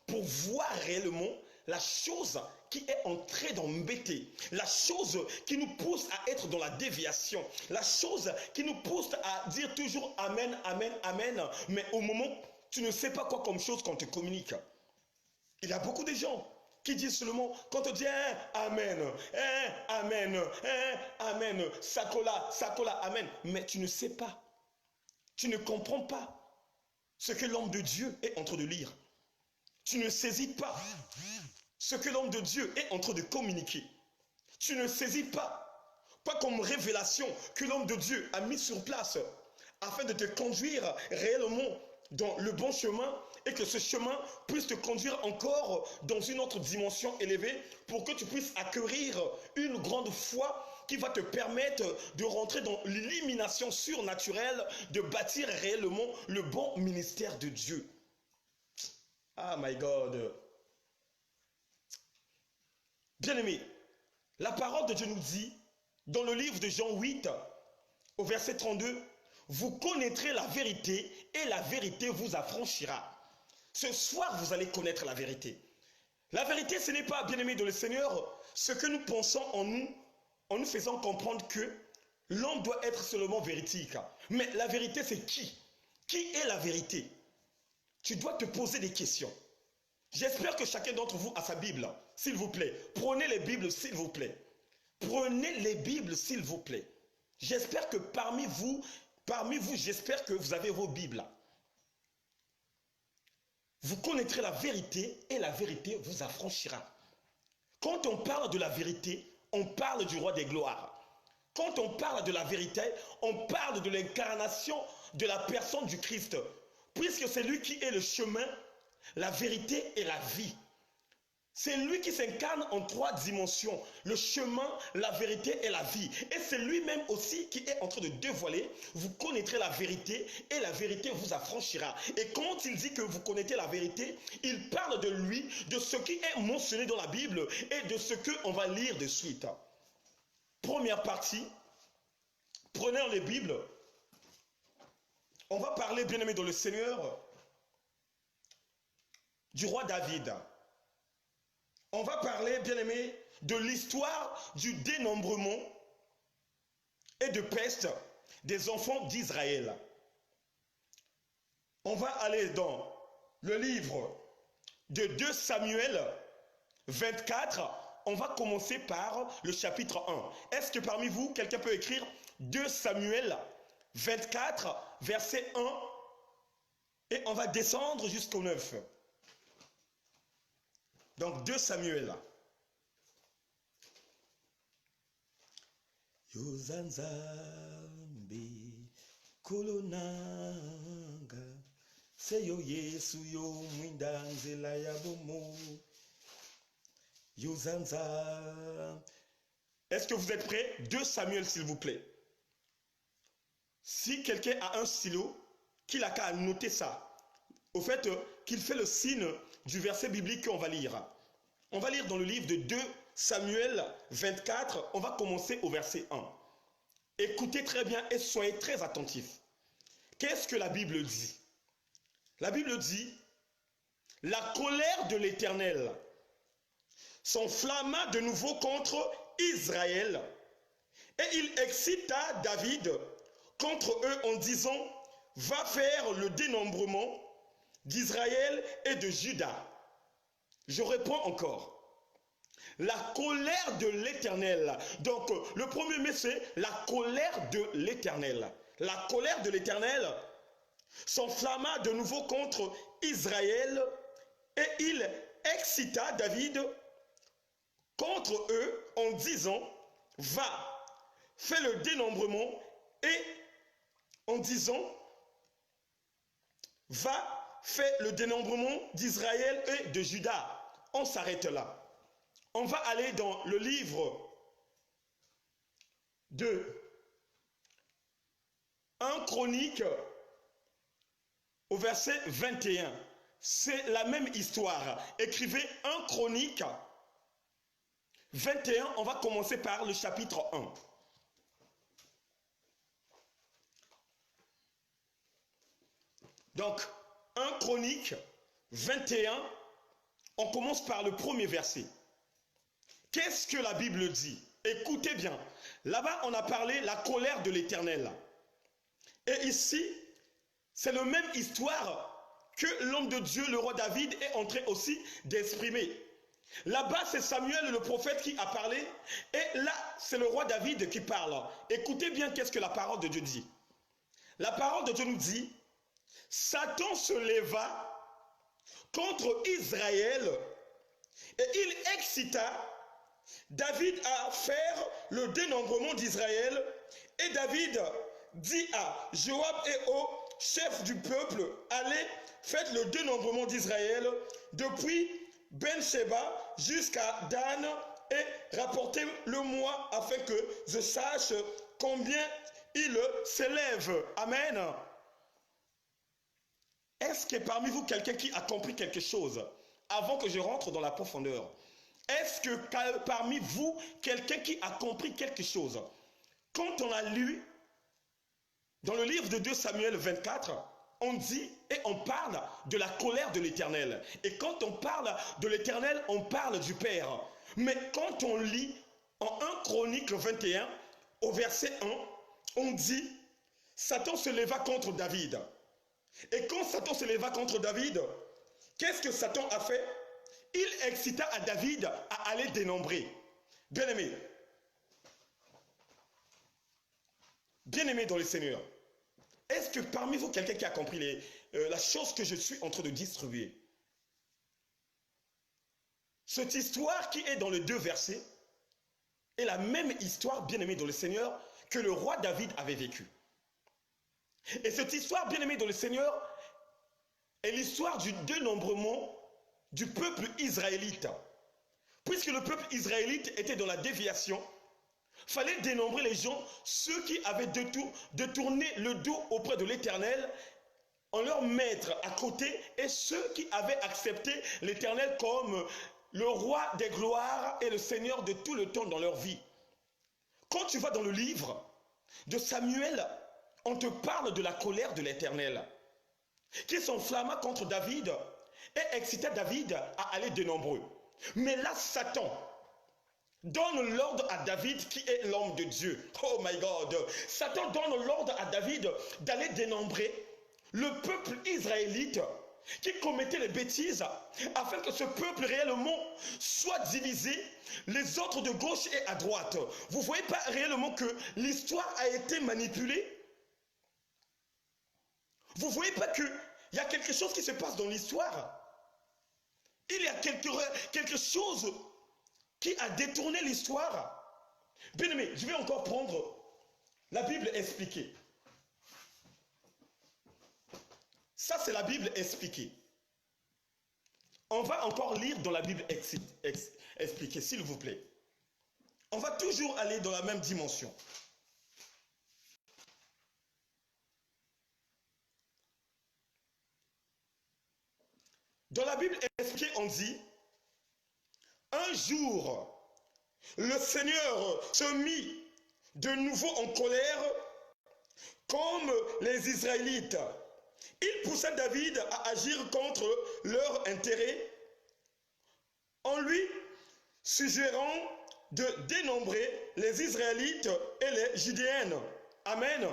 pour voir réellement la chose qui est entrée d'embêter, la chose qui nous pousse à être dans la déviation, la chose qui nous pousse à dire toujours Amen, Amen, Amen, mais au moment tu ne sais pas quoi comme chose qu'on te communique. Il y a beaucoup de gens qui disent seulement, quand on dit Amen, Amen, Amen, Sakola, Sakola, Amen, mais tu ne sais pas, tu ne comprends pas ce que l'homme de Dieu est en train de lire. Tu ne saisis pas ce que l'homme de Dieu est en train de communiquer. Tu ne saisis pas comme révélation que l'homme de Dieu a mis sur place afin de te conduire réellement dans le bon chemin et que ce chemin puisse te conduire encore dans une autre dimension élevée pour que tu puisses acquérir une grande foi qui va te permettre de rentrer dans l'illumination surnaturelle, de bâtir réellement le bon ministère de Dieu. Ah my God. Bien-aimés, la parole de Dieu nous dit, dans le livre de Jean 8, au verset 32, vous connaîtrez la vérité et la vérité vous affranchira. Ce soir, vous allez connaître la vérité. La vérité, ce n'est pas, bien-aimés dans le Seigneur, ce que nous pensons en nous faisant comprendre que l'homme doit être seulement véridique. Mais la vérité, c'est qui? Qui est la vérité? Tu dois te poser des questions. J'espère que chacun d'entre vous a sa Bible, s'il vous plaît. Prenez les Bibles, s'il vous plaît. Prenez les Bibles, s'il vous plaît. J'espère que parmi vous, j'espère que vous avez vos Bibles. Vous connaîtrez la vérité et la vérité vous affranchira. Quand on parle de la vérité, on parle du roi des gloires. Quand on parle de la vérité, on parle de l'incarnation de la personne du Christ. Puisque c'est lui qui est le chemin, la vérité et la vie. C'est lui qui s'incarne en 3 dimensions, le chemin, la vérité et la vie. Et c'est lui-même aussi qui est en train de dévoiler, vous connaîtrez la vérité et la vérité vous affranchira. Et quand il dit que vous connaissez la vérité, il parle de lui, de ce qui est mentionné dans la Bible et de ce qu'on va lire de suite. Première partie, prenons les Bibles. On va parler, bien-aimé dans le Seigneur, du roi David. On va parler, bien-aimé, de l'histoire du dénombrement et de peste des enfants d'Israël. On va aller dans le livre de 2 Samuel 24. On va commencer par le chapitre 1. Est-ce que parmi vous, quelqu'un peut écrire 2 Samuel 24, verset 1, et on va descendre jusqu'au 9. Donc 2 Samuel. Yozanzambe kolonanga seyo Yesu yo mwinda nzela ya bomo. Yozanza. Est-ce que vous êtes prêts? 2 Samuel, s'il vous plaît. Si quelqu'un a un stylo, qu'il a qu'à noter ça. Au fait, qu'il fait le signe du verset biblique qu'on va lire. On va lire dans le livre de 2 Samuel 24, on va commencer au verset 1. Écoutez très bien et soyez très attentifs. Qu'est-ce que la Bible dit? La Bible dit, la colère de l'Éternel s'enflamma de nouveau contre Israël, et il excita David contre eux en disant, va faire le dénombrement d'Israël et de Juda. Je réponds encore. La colère de l'Éternel. Donc, le premier mot, c'est la colère de l'Éternel. La colère de l'Éternel s'enflamma de nouveau contre Israël, et il excita David contre eux en disant, va, fais le dénombrement, et en disant, va, fais le dénombrement d'Israël et de Juda. On s'arrête là. On va aller dans le livre de 1 Chronique au verset 21. C'est la même histoire. Écrivez 1 Chronique 21, on va commencer par le chapitre 1. Donc, 1 Chronique 21, on commence par le premier verset. Qu'est-ce que la Bible dit? Écoutez bien. Là-bas, on a parlé de la colère de l'Éternel. Et ici, c'est la même histoire que l'homme de Dieu, le roi David, est en train aussi d'exprimer. Là-bas, c'est Samuel, le prophète, qui a parlé. Et là, c'est le roi David qui parle. Écoutez bien qu'est-ce que la parole de Dieu dit. La parole de Dieu nous dit, Satan se leva contre Israël et il excita David à faire le dénombrement d'Israël. Et David dit à Joab et aux chefs du peuple, allez, faites le dénombrement d'Israël depuis Ben-Sheba jusqu'à Dan et rapportez-le-moi afin que je sache combien il s'élève. Amen. Est-ce que parmi vous quelqu'un qui a compris quelque chose avant que je rentre dans la profondeur? Est-ce que parmi vous quelqu'un qui a compris quelque chose? Quand on a lu dans le livre de 2 Samuel 24, on dit et on parle de la colère de l'Éternel. Et quand on parle de l'Éternel, on parle du Père. Mais quand on lit en 1 Chronique 21, au verset 1, on dit Satan se leva contre David. Et quand Satan se leva contre David, qu'est-ce que Satan a fait? Il excita à David à aller dénombrer. Bien-aimé dans le Seigneur, est-ce que parmi vous quelqu'un qui a compris la chose que je suis en train de distribuer? Cette histoire qui est dans les 2 versets est la même histoire, bien-aimé dans le Seigneur, que le roi David avait vécue. Et cette histoire, bien-aimée dans le Seigneur, est l'histoire du dénombrement du peuple israélite. Puisque le peuple israélite était dans la déviation, il fallait dénombrer les gens, ceux qui avaient détourné le dos auprès de l'Éternel, en leur mettre à côté, et ceux qui avaient accepté l'Éternel comme le roi des gloires et le Seigneur de tout le temps dans leur vie. Quand tu vas dans le livre de Samuel, on te parle de la colère de l'Éternel qui s'enflamma contre David et excita David à aller dénombrer. Mais là, Satan donne l'ordre à David qui est l'homme de Dieu. Oh my God! Satan donne l'ordre à David d'aller dénombrer le peuple israélite qui commettait les bêtises afin que ce peuple réellement soit divisé, les autres de gauche et à droite. Vous ne voyez pas réellement que l'histoire a été manipulée? Vous ne voyez pas qu'il y a quelque chose qui se passe dans l'histoire. Il y a quelque chose qui a détourné l'histoire. Bien aimé, je vais encore prendre la Bible expliquée. Ça, c'est la Bible expliquée. On va encore lire dans la Bible expliquée, s'il vous plaît. On va toujours aller dans la même dimension. Dans la Bible expliquée, on dit, un jour, le Seigneur se mit de nouveau en colère comme les Israélites. Il poussa David à agir contre leur intérêt en lui suggérant de dénombrer les Israélites et les Judéennes. Amen.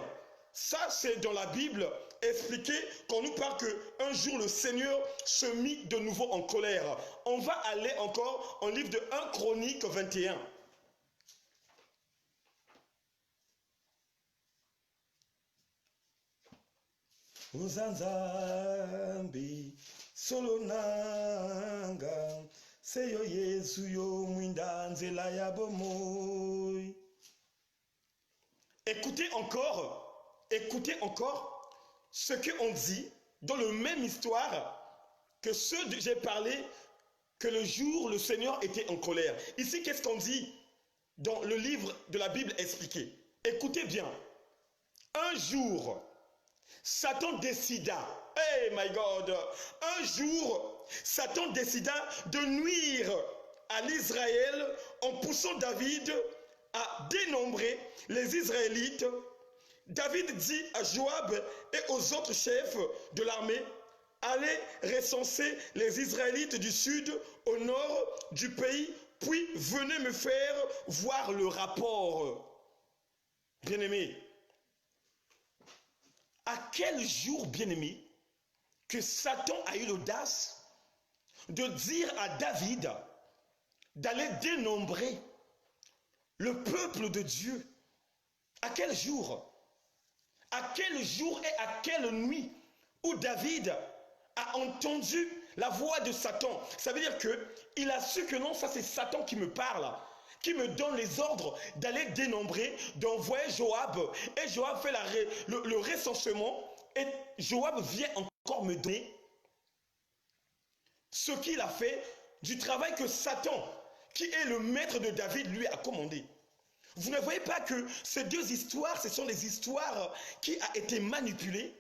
Ça, c'est dans la Bible expliqué qu'on nous parle qu'un jour le Seigneur se mit de nouveau en colère. On va aller encore en livre de 1 Chronique 21. Uzanzambi solonanga seyo Yesu yo mwinda nzela ya bomoy. Écoutez encore ce qu'on dit dans le même histoire que ceux que j'ai parlé, que le jour le Seigneur était en colère. Ici, qu'est-ce qu'on dit dans le livre de la Bible expliqué? Écoutez bien. Un jour, Satan décida, hey my God, un jour, Satan décida de nuire à l'Israël en poussant David à dénombrer les Israélites. David dit à Joab et aux autres chefs de l'armée, allez recenser les Israélites du sud au nord du pays, puis venez me faire voir le rapport. Bien-aimés, à quel jour, bien-aimé, que Satan a eu l'audace de dire à David d'aller dénombrer le peuple de Dieu? À quel jour? À quel jour et à quelle nuit où David a entendu la voix de Satan? Ça veut dire qu'il a su que non, ça c'est Satan qui me parle, qui me donne les ordres d'aller dénombrer, d'envoyer Joab. Et Joab fait le recensement. Et Joab vient encore me donner ce qu'il a fait du travail que Satan, qui est le maître de David, lui a commandé. Vous ne voyez pas que ces deux histoires, ce sont des histoires qui ont été manipulées?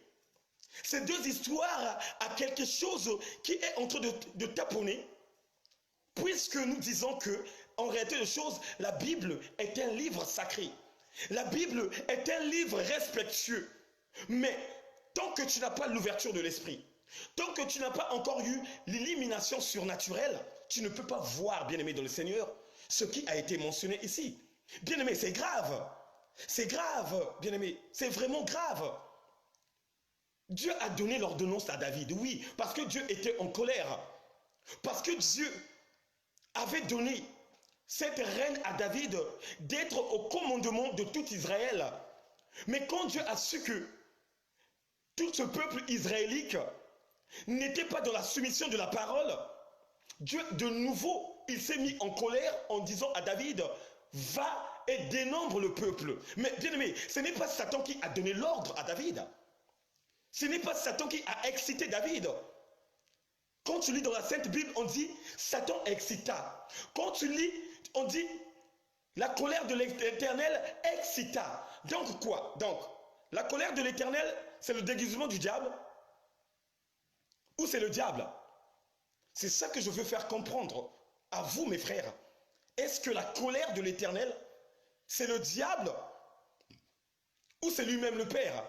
Ces deux histoires a quelque chose qui est en train de taponner, puisque nous disons que, en réalité de choses, la Bible est un livre sacré. La Bible est un livre respectueux. Mais tant que tu n'as pas l'ouverture de l'esprit, tant que tu n'as pas encore eu l'illumination surnaturelle, tu ne peux pas voir, bien-aimé dans le Seigneur, ce qui a été mentionné ici. Bien-aimé, c'est grave. C'est grave, bien-aimé. C'est vraiment grave. Dieu a donné l'ordonnance à David, oui, parce que Dieu était en colère. Parce que Dieu avait donné cette reine à David d'être au commandement de tout Israël. Mais quand Dieu a su que tout ce peuple israélite n'était pas dans la soumission de la parole, Dieu de nouveau, il s'est mis en colère en disant à David, va et dénombre le peuple. Mais bien aimé, ce n'est pas Satan qui a donné l'ordre à David. Ce n'est pas Satan qui a excité David. Quand tu lis dans la Sainte Bible, on dit Satan excita. Quand tu lis, on dit la colère de l'Éternel excita. Donc quoi? Donc, la colère de l'Éternel, c'est le déguisement du diable? Ou c'est le diable? C'est ça que je veux faire comprendre à vous, mes frères. Est-ce que la colère de l'Éternel, c'est le diable? Ou c'est lui-même le Père?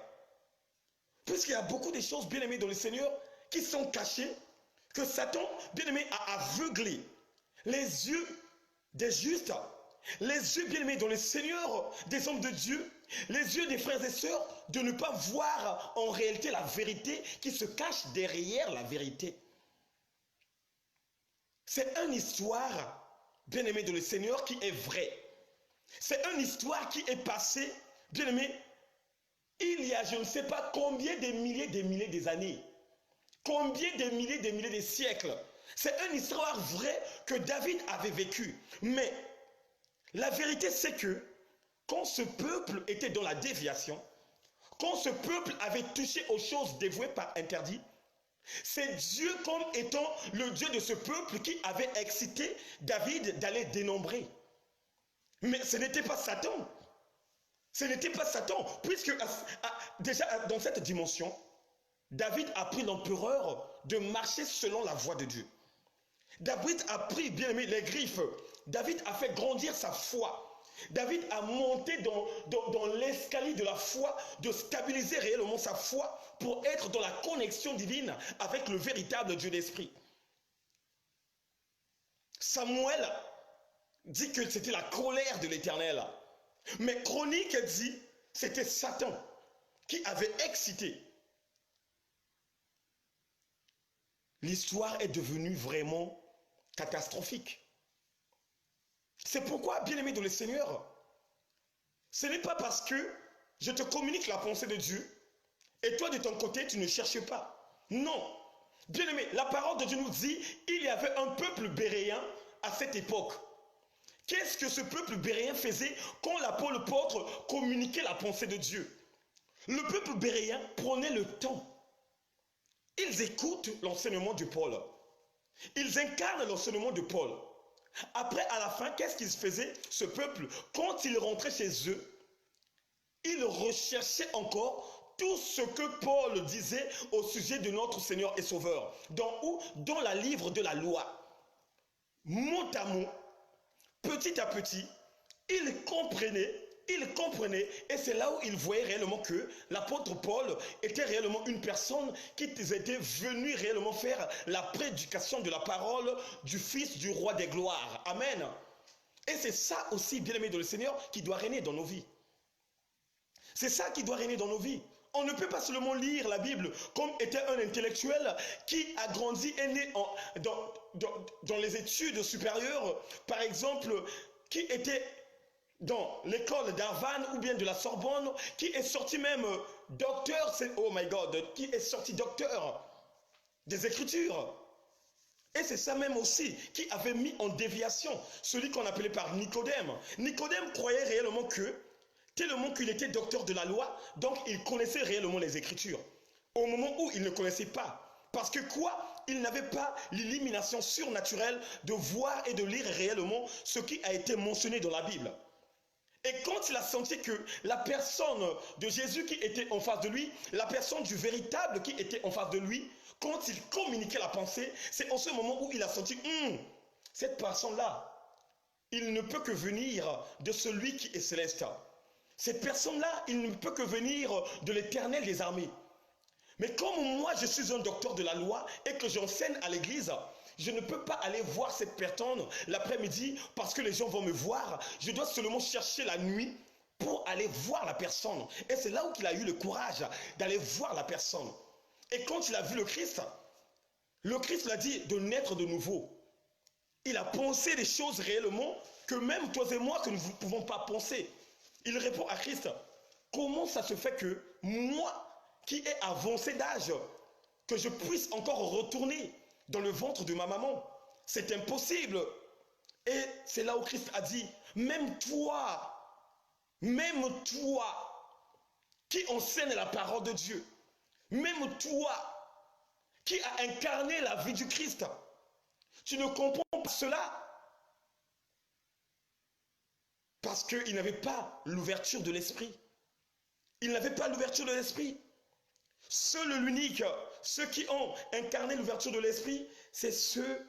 Puisqu'il y a beaucoup de choses, bien aimées dans le Seigneur, qui sont cachées, que Satan, bien aimé, a aveuglé les yeux des justes, les yeux, bien aimés, dans le Seigneur, des hommes de Dieu, les yeux des frères et sœurs, de ne pas voir en réalité la vérité qui se cache derrière la vérité. C'est une histoire, bien aimé, dans le Seigneur, qui est vraie. C'est une histoire qui est passée, bien aimé, il y a je ne sais pas combien de milliers des années, combien de milliers des siècles. C'est une histoire vraie que David avait vécue. Mais la vérité, c'est que quand ce peuple était dans la déviation, quand ce peuple avait touché aux choses dévouées par interdit, c'est Dieu comme étant le Dieu de ce peuple qui avait excité David d'aller dénombrer. Mais ce n'était pas Satan. Ce n'était pas Satan, puisque déjà dans cette dimension, David a pris l'empereur de marcher selon la voie de Dieu. David a pris, bien aimé, les griffes. David a fait grandir sa foi. David a monté dans l'escalier de la foi, de stabiliser réellement sa foi pour être dans la connexion divine avec le véritable Dieu d'esprit. Samuel dit que c'était la colère de l'Éternel. Mais Chronique dit c'était Satan qui avait excité. L'histoire est devenue vraiment catastrophique. C'est pourquoi, bien-aimé dans le Seigneur, ce n'est pas parce que je te communique la pensée de Dieu et toi de ton côté tu ne cherches pas. Non. Bien-aimé, la parole de Dieu nous dit il y avait un peuple béréen à cette époque. Qu'est-ce que ce peuple béréen faisait quand l'apôtre communiquait la pensée de Dieu? Le peuple béréen prenait le temps. Ils écoutent l'enseignement de Paul. Ils incarnent l'enseignement de Paul. Après, à la fin, qu'est-ce qu'ils faisaient, ce peuple? Quand ils rentraient chez eux, ils recherchaient encore tout ce que Paul disait au sujet de notre Seigneur et Sauveur. Dans la livre de la loi. Mot à mot, petit à petit, ils comprenaient, et c'est là où ils voyaient réellement que l'apôtre Paul était réellement une personne qui était venue réellement faire la prédication de la parole du Fils du Roi des Gloires. Amen. Et c'est ça aussi, bien-aimé de le Seigneur, qui doit régner dans nos vies. C'est ça qui doit régner dans nos vies. On ne peut pas seulement lire la Bible comme était un intellectuel qui a grandi et né dans les études supérieures, par exemple, qui était dans l'école d'Harvard ou bien de la Sorbonne, qui est sorti même docteur, oh my God, qui est sorti docteur des Écritures. Et c'est ça même aussi qui avait mis en déviation celui qu'on appelait par Nicodème. Nicodème croyait réellement que, tellement qu'il était docteur de la loi, donc il connaissait réellement les Écritures. Au moment où il ne connaissait pas. Parce que quoi? Il n'avait pas l'illumination surnaturelle de voir et de lire réellement ce qui a été mentionné dans la Bible. Et quand il a senti que la personne de Jésus qui était en face de lui, la personne du véritable qui était en face de lui, quand il communiquait la pensée, c'est en ce moment où il a senti, cette personne-là, il ne peut que venir de celui qui est céleste. Cette personne-là, il ne peut que venir de l'Éternel des armées. Mais comme moi, je suis un docteur de la loi et que j'enseigne à l'église, je ne peux pas aller voir cette personne l'après-midi parce que les gens vont me voir. Je dois seulement chercher la nuit pour aller voir la personne. Et c'est là où il a eu le courage d'aller voir la personne. Et quand il a vu le Christ lui a dit de naître de nouveau. Il a pensé des choses réellement que même toi et moi, que nous ne pouvons pas penser. Il répond à Christ, comment ça se fait que moi, qui ai avancé d'âge, que je puisse encore retourner dans le ventre de ma maman? C'est impossible. Et c'est là où Christ a dit, même toi qui enseigne la parole de Dieu, même toi qui as incarné la vie du Christ, tu ne comprends pas cela parce qu'il n'avait pas l'ouverture de l'esprit. Il n'avait pas l'ouverture de l'esprit. Seul l'unique, ceux qui ont incarné l'ouverture de l'esprit, c'est ceux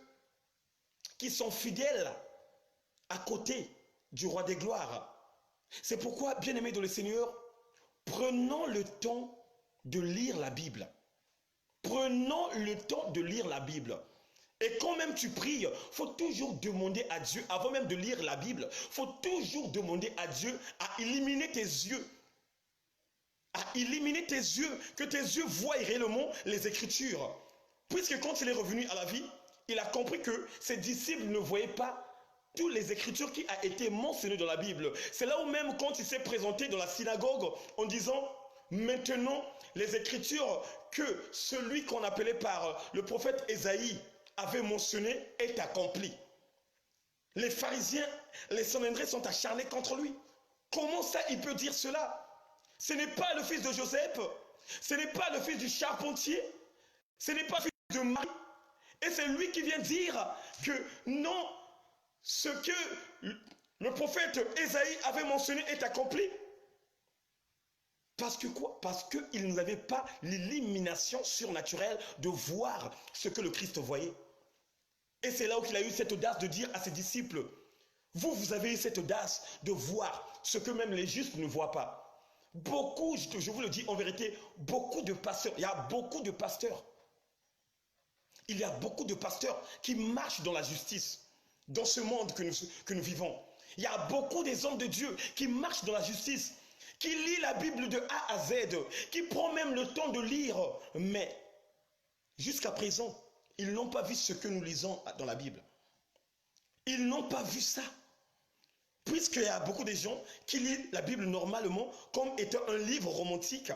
qui sont fidèles à côté du roi des gloires. C'est pourquoi, bien-aimés dans le Seigneur, prenons le temps de lire la Bible. Prenons le temps de lire la Bible. Et quand même tu pries, il faut toujours demander à Dieu, avant même de lire la Bible, il faut toujours demander à Dieu à illuminer tes yeux. À illuminer tes yeux, que tes yeux voient réellement les Écritures. Puisque quand il est revenu à la vie, il a compris que ses disciples ne voyaient pas toutes les Écritures qui a été mentionnées dans la Bible. C'est là où même quand il s'est présenté dans la synagogue en disant maintenant les Écritures que celui qu'on appelait par le prophète Ésaïe avait mentionné est accompli. Les pharisiens, les Sanhédrins sont acharnés contre lui. Comment ça il peut dire cela? Ce n'est pas le fils de Joseph, ce n'est pas le fils du charpentier, ce n'est pas le fils de Marie. Et c'est lui qui vient dire que non, ce que le prophète Ésaïe avait mentionné est accompli. Parce que quoi? Parce qu'il n'avait pas l'illumination surnaturelle de voir ce que le Christ voyait. Et c'est là où il a eu cette audace de dire à ses disciples, vous avez eu cette audace de voir ce que même les justes ne voient pas. Beaucoup, je vous le dis en vérité, beaucoup de pasteurs, il y a beaucoup de pasteurs. Il y a beaucoup de pasteurs qui marchent dans la justice, dans ce monde que nous vivons. Il y a beaucoup des hommes de Dieu qui marchent dans la justice, qui lisent la Bible de A à Z, qui prennent même le temps de lire. Mais jusqu'à présent, ils n'ont pas vu ce que nous lisons dans la Bible. Ils n'ont pas vu ça. Puisqu'il y a beaucoup de gens qui lisent la Bible normalement comme étant un livre romantique,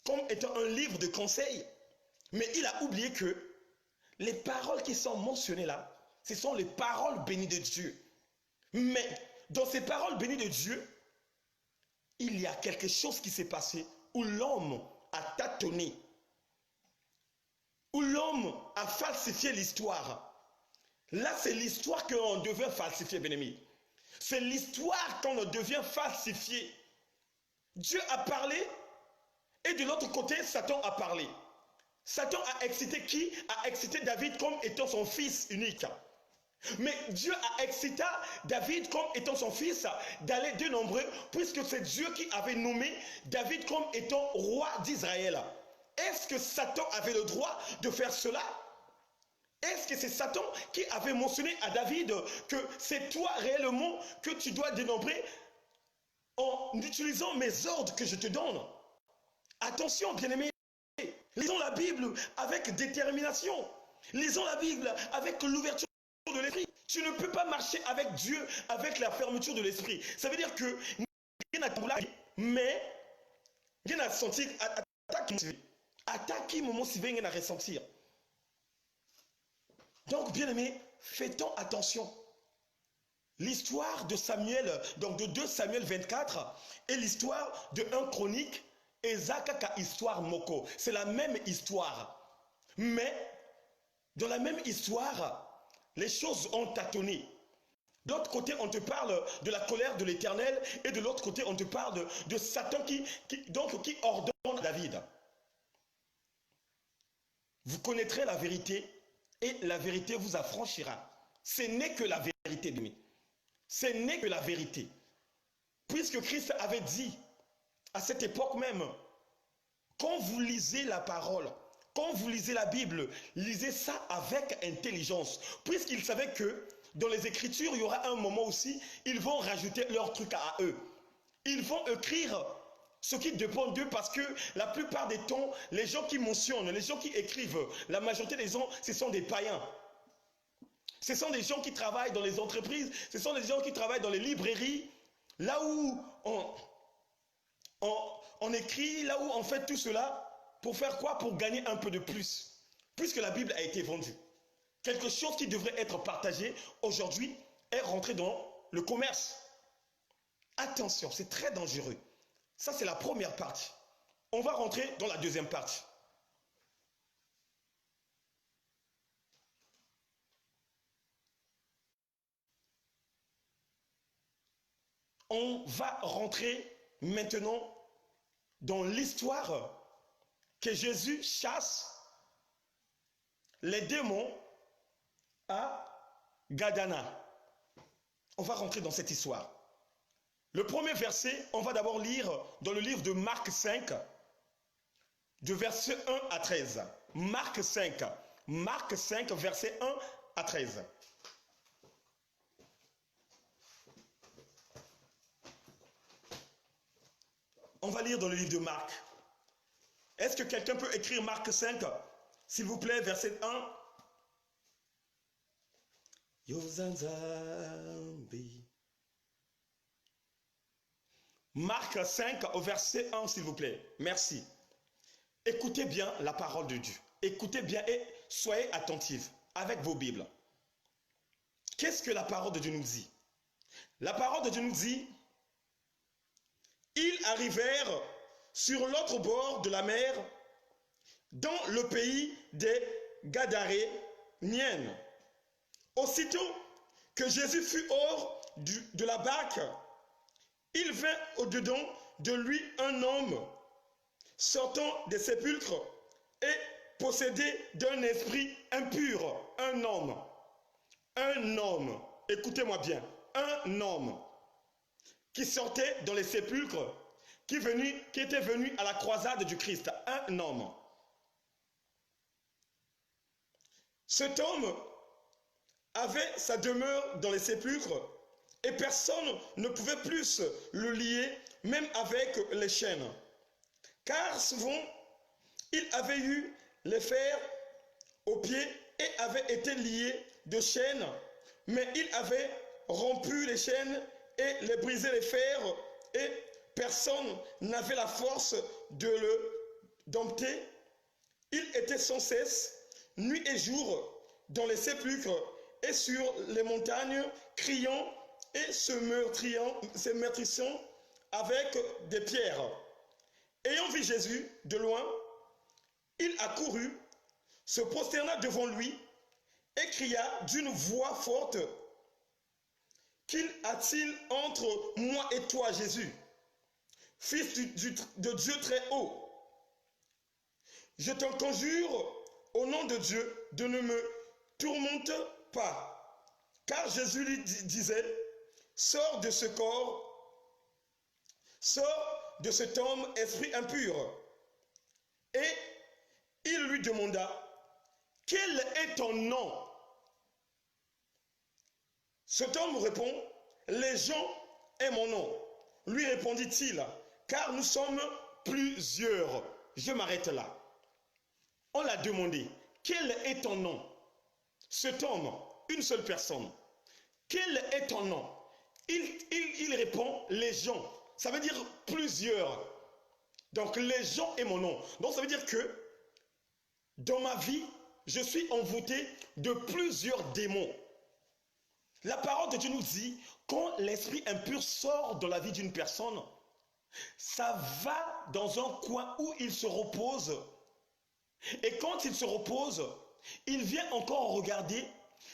comme étant un livre de conseils. Mais il a oublié que les paroles qui sont mentionnées là, ce sont les paroles bénies de Dieu. Mais dans ces paroles bénies de Dieu, il y a quelque chose qui s'est passé où l'homme a tâtonné, où l'homme a falsifié l'histoire. Là, c'est l'histoire qu'on devient falsifier, bien-aimé. C'est l'histoire qu'on devient falsifier. Dieu a parlé et de l'autre côté, Satan a parlé. Satan a excité qui? A excité David comme étant son fils unique. Mais Dieu a excité David comme étant son fils d'aller dénombrer, puisque c'est Dieu qui avait nommé David comme étant roi d'Israël. Est-ce que Satan avait le droit de faire cela? Est-ce que c'est Satan qui avait mentionné à David que c'est toi réellement que tu dois dénombrer en utilisant mes ordres que je te donne? Attention, bien-aimés, lisons la Bible avec détermination. Lisons la Bible avec l'ouverture de l'esprit. Tu ne peux pas marcher avec Dieu avec la fermeture de l'esprit. Ça veut dire que mais il y a sentir attaque qui moment si bien ressentir. Donc, bien aimé, fais-t-on attention. L'histoire de Samuel, donc de 2 Samuel 24, et l'histoire de 1 Chronique, et Zakaka histoire Moko. C'est la même histoire. Mais, dans la même histoire, les choses ont tâtonné. De l'autre côté, on te parle de la colère de l'Éternel, et de l'autre côté, on te parle de Satan qui ordonne à David. Vous connaîtrez la vérité, et la vérité vous affranchira. Ce n'est que la vérité, demi. Ce n'est que la vérité. Puisque Christ avait dit, à cette époque même, quand vous lisez la parole, quand vous lisez la Bible, lisez ça avec intelligence. Puisqu'il savait que dans les Écritures, il y aura un moment aussi, ils vont rajouter leur truc à eux. Ils vont écrire ce qui dépend d'eux, parce que la plupart des temps, les gens qui mentionnent, les gens qui écrivent, la majorité des gens, ce sont des païens. Ce sont des gens qui travaillent dans les entreprises, ce sont des gens qui travaillent dans les librairies, là où on écrit, là où on fait tout cela, pour faire quoi? Pour gagner un peu de plus. Puisque la Bible a été vendue. Quelque chose qui devrait être partagé aujourd'hui est rentré dans le commerce. Attention, c'est très dangereux. Ça, c'est la première partie. On va rentrer dans la deuxième partie. On va rentrer maintenant dans l'histoire que Jésus chasse les démons à Gadana. On va rentrer dans cette histoire. Le premier verset, on va d'abord lire dans le livre de Marc 5, de verset 1 à 13. Marc 5, verset 1 à 13. On va lire dans le livre de Marc. Est-ce que quelqu'un peut écrire Marc 5, s'il vous plaît, verset 1? Yozanzambi Marc 5 au verset 1, s'il vous plaît. Merci. Écoutez bien la parole de Dieu. Écoutez bien et soyez attentifs avec vos Bibles. Qu'est-ce que la parole de Dieu nous dit? La parole de Dieu nous dit, ils arrivèrent sur l'autre bord de la mer, dans le pays des Gadaréniennes. Aussitôt que Jésus fut hors de la barque, il vint au-dedans de lui un homme sortant des sépulcres et possédé d'un esprit impur. Un homme, écoutez-moi bien, un homme qui sortait dans les sépulcres, qui était venu à la croisade du Christ. Un homme. Cet homme avait sa demeure dans les sépulcres et personne ne pouvait plus le lier, même avec les chaînes. Car souvent, il avait eu les fers aux pieds et avait été lié de chaînes, mais il avait rompu les chaînes et les brisé les fers, et personne n'avait la force de le dompter. Il était sans cesse, nuit et jour, dans les sépulcres et sur les montagnes, criant et se meurtrissant avec des pierres. Ayant vu Jésus de loin, il accourut, se prosterna devant lui et cria d'une voix forte, « Qu'il a-t-il entre moi et toi, Jésus, fils de Dieu très haut? Je t'en conjure au nom de Dieu de ne me tourmente pas. » Car Jésus lui disait, « Sors de ce corps, sors de cet homme, esprit impur. » Et il lui demanda, « Quel est ton nom? » Cet homme répond, « Légion est mon nom. » Lui répondit-il, « Car nous sommes plusieurs. » Je m'arrête là. On l'a demandé, « Quel est ton nom? » Cet homme, une seule personne, « Quel est ton nom? » Il répond, « Légion. » Ça veut dire plusieurs. Donc, Légion est mon nom. Donc, ça veut dire que dans ma vie, je suis envoûté de plusieurs démons. La parole de Dieu nous dit, quand l'esprit impur sort de la vie d'une personne, ça va dans un coin où il se repose. Et quand il se repose, il vient encore regarder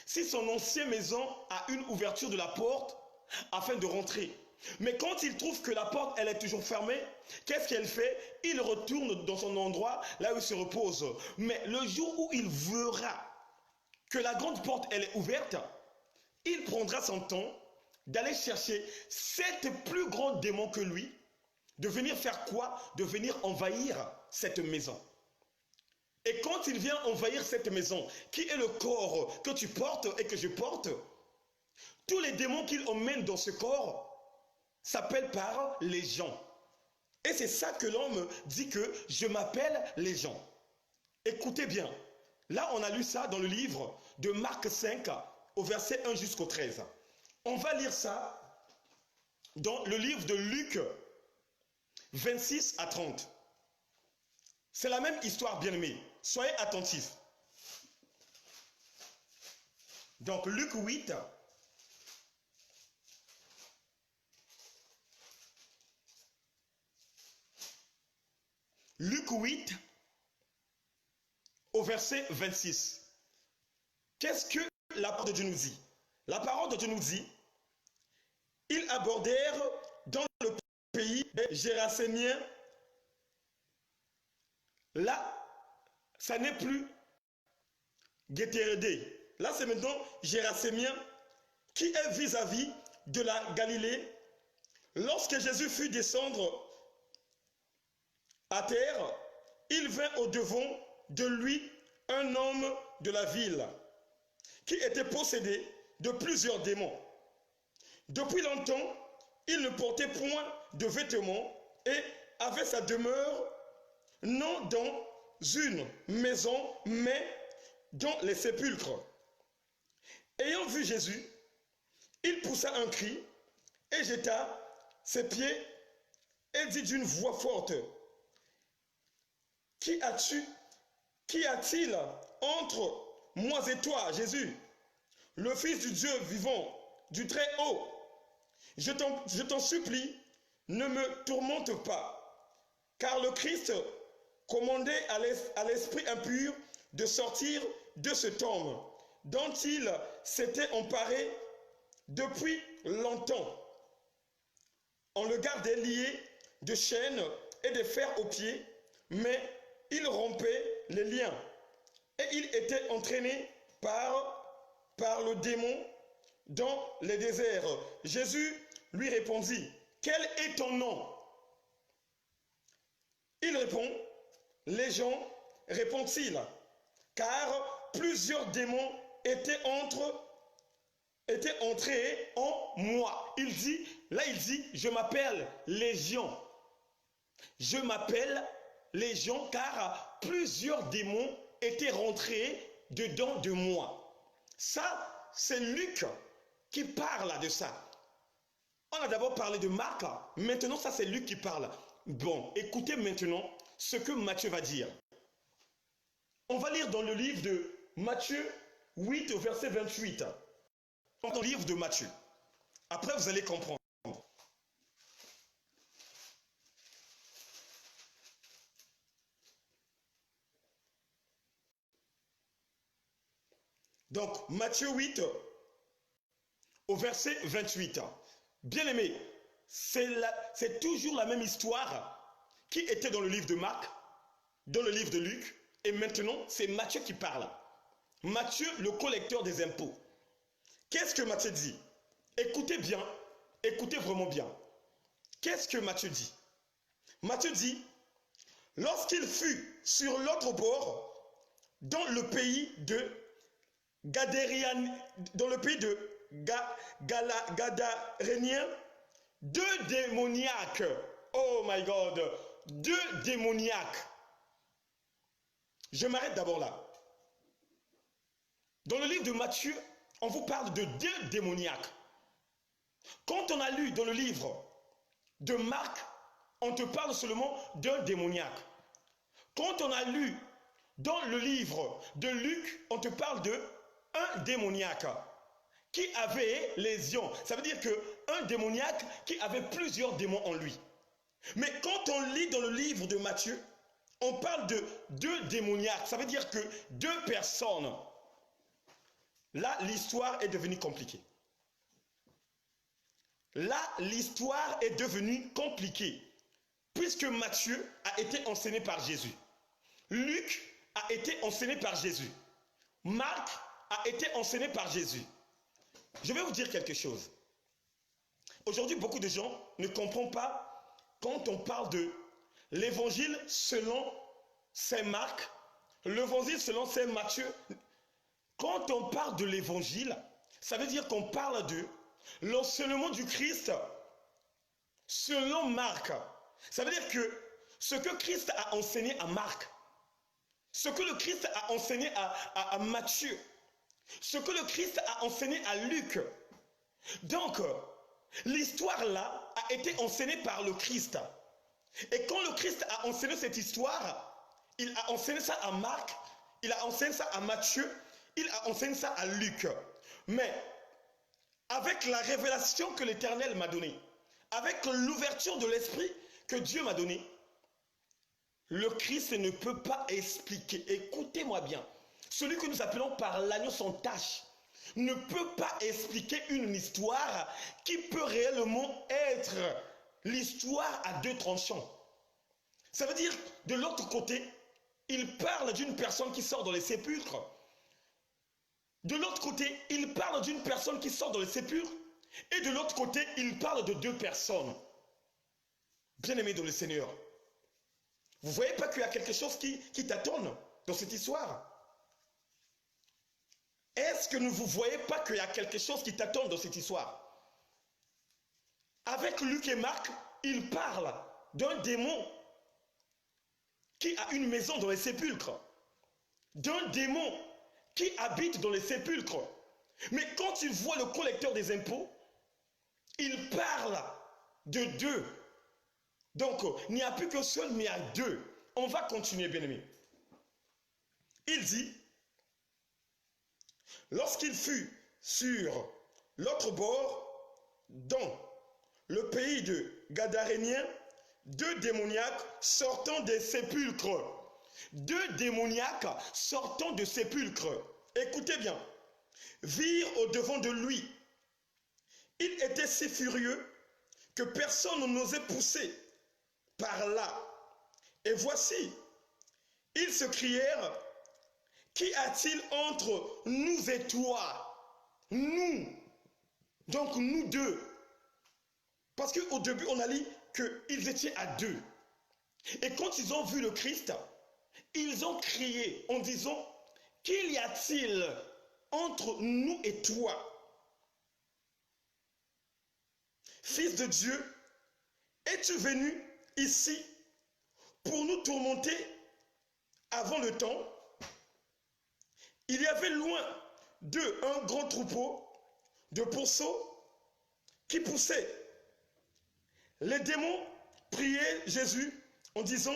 si son ancienne maison a une ouverture de la porte afin de rentrer. Mais quand il trouve que la porte, elle est toujours fermée, qu'est-ce qu'elle fait? Il retourne dans son endroit, là où il se repose. Mais le jour où il verra que la grande porte, elle est ouverte, il prendra son temps d'aller chercher 7 plus grands démons que lui, de venir faire quoi? De venir envahir cette maison. Et quand il vient envahir cette maison, qui est le corps que tu portes et que je porte, tous les démons qu'il emmène dans ce corps s'appellent par légion. Et c'est ça que l'homme dit que je m'appelle légion. Écoutez bien, là on a lu ça dans le livre de Marc 5 au verset 1 jusqu'au 13. On va lire ça dans le livre de Luc 26 à 30. C'est la même histoire, bien-aimés. Soyez attentifs. Donc Luc 8, Luc 8 au verset 26. Qu'est-ce que la parole de Dieu nous dit? La parole de Dieu nous dit, ils abordèrent dans le pays des Géraséniens. Là, ça n'est plus Guétérédé. Là, c'est maintenant Gérasénien qui est vis-à-vis de la Galilée. Lorsque Jésus fut descendre à terre, il vint au-devant de lui un homme de la ville qui était possédé de plusieurs démons. Depuis longtemps, il ne portait point de vêtements et avait sa demeure non dans une maison, mais dans les sépulcres. Ayant vu Jésus, il poussa un cri et jeta ses pieds et dit d'une voix forte, Qui a-t-il entre moi et toi, Jésus, le Fils du Dieu vivant, du Très-Haut? Je t'en supplie, ne me tourmente pas, car le Christ commandait à l'esprit impur de sortir de ce tombe dont il s'était emparé depuis longtemps. On le gardait lié de chaînes et de fers aux pieds, mais il rompait les liens et il était entraîné par le démon dans les déserts. Jésus lui répondit, quel est ton nom? Il répond, Légion, répond-il, car plusieurs démons étaient entrés en moi. Il dit, je m'appelle Légion. Je m'appelle Légion car plusieurs démons étaient rentrés dedans de moi. Ça, c'est Luc qui parle de ça. On a d'abord parlé de Marc, maintenant ça c'est Luc qui parle. Bon, écoutez maintenant ce que Matthieu va dire. On va lire dans le livre de Matthieu 8 au verset 28. Dans le livre de Matthieu. Après vous allez comprendre. Donc Matthieu 8 au verset 28. Bien aimé, c'est toujours la même histoire qui était dans le livre de Marc, dans le livre de Luc, et maintenant c'est Matthieu qui parle. Matthieu, le collecteur des impôts. Qu'est-ce que Matthieu dit? Écoutez bien, écoutez vraiment bien. Qu'est-ce que Matthieu dit? Matthieu dit, lorsqu'il fut sur l'autre bord, dans le pays de Gadarénien, deux démoniaques, oh my God, deux démoniaques. Je m'arrête d'abord là. Dans le livre de Matthieu, on vous parle de deux démoniaques. Quand on a lu dans le livre de Marc, on te parle seulement d'un démoniaque. Quand on a lu dans le livre de Luc, on te parle de un démoniaque qui avait légion. Ça veut dire qu'un démoniaque qui avait plusieurs démons en lui. Mais quand on lit dans le livre de Matthieu, on parle de deux démoniaques. Ça veut dire que deux personnes. Là, l'histoire est devenue compliquée. Là, l'histoire est devenue compliquée. Puisque Matthieu a été enseigné par Jésus. Luc a été enseigné par Jésus. Marc a été enseigné par Jésus. Je vais vous dire quelque chose. Aujourd'hui, beaucoup de gens ne comprennent pas quand on parle de l'évangile selon saint Marc, l'évangile selon saint Matthieu. Quand on parle de l'évangile, ça veut dire qu'on parle de l'enseignement du Christ selon Marc. Ça veut dire que ce que Christ a enseigné à Marc, ce que le Christ a enseigné à Matthieu, ce que le Christ a enseigné à Luc. Donc, l'histoire là a été enseignée par le Christ. Et quand le Christ a enseigné cette histoire, il a enseigné ça à Marc, il a enseigné ça à Matthieu, il a enseigné ça à Luc. Mais, avec la révélation que l'Éternel m'a donnée, avec l'ouverture de l'esprit que Dieu m'a donnée, le Christ ne peut pas expliquer. Écoutez-moi bien. Celui que nous appelons par l'agneau sans tache ne peut pas expliquer une histoire qui peut réellement être l'histoire à deux tranchants. Ça veut dire, de l'autre côté, il parle d'une personne qui sort dans les sépulcres. De l'autre côté, il parle d'une personne qui sort dans les sépulcres. Et de l'autre côté, il parle de deux personnes. Bien-aimés dans le Seigneur. Vous ne voyez pas qu'il y a quelque chose qui t'attend dans cette histoire? Est-ce que vous ne voyez pas qu'il y a quelque chose qui t'attend dans cette histoire? Avec Luc et Marc, ils parlent d'un démon qui a une maison dans les sépulcres. D'un démon qui habite dans les sépulcres. Mais quand ils voient le collecteur des impôts, ils parlent de deux. Donc, il n'y a plus qu'un seul, mais il y a deux. On va continuer, bien-aimés. Il dit, lorsqu'il fut sur l'autre bord, dans le pays de Gadaréniens, deux démoniaques sortant des sépulcres. Deux démoniaques sortant de sépulcres. Écoutez bien. Virent au-devant de lui. Il était si furieux que personne n'osait pousser par là. Et voici, ils se crièrent, qu'y a-t-il entre nous et toi? Nous. Donc nous deux. Parce qu'au début, on a dit qu'ils étaient à deux. Et quand ils ont vu le Christ, ils ont crié en disant, qu'il y a-t-il entre nous et toi? Fils de Dieu, es-tu venu ici pour nous tourmenter avant le temps? Il y avait loin d'eux un grand troupeau de pourceaux qui poussaient. Les démons priaient Jésus en disant,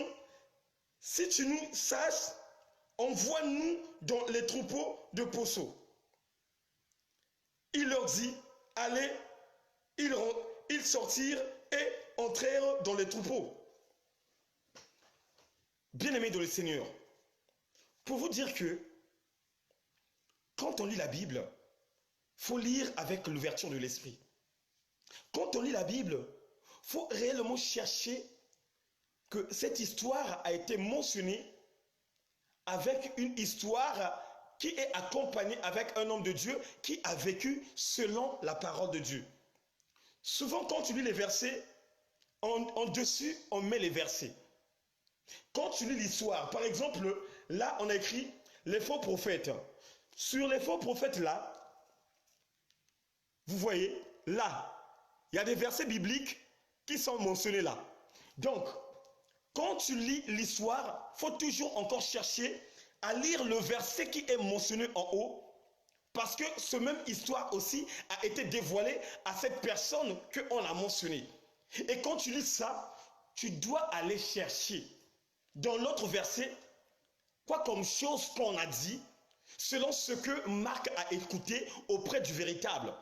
si tu nous saches, envoie-nous dans les troupeaux de pourceaux. Il leur dit, allez, ils sortirent et entrèrent dans les troupeaux. Bien-aimés dans le Seigneur, pour vous dire que quand on lit la Bible, il faut lire avec l'ouverture de l'esprit. Quand on lit la Bible, il faut réellement chercher que cette histoire a été mentionnée avec une histoire qui est accompagnée avec un homme de Dieu qui a vécu selon la parole de Dieu. Souvent, quand tu lis les versets, en dessus, on met les versets. Quand tu lis l'histoire, par exemple, là, on a écrit les faux prophètes. Sur les faux prophètes, là, vous voyez, là, il y a des versets bibliques qui sont mentionnés là. Donc, quand tu lis l'histoire, il faut toujours encore chercher à lire le verset qui est mentionné en haut, parce que ce même histoire aussi a été dévoilée à cette personne qu'on a mentionnée. Et quand tu lis ça, tu dois aller chercher dans l'autre verset quoi comme chose qu'on a dit, selon ce que Marc a écouté auprès du véritable.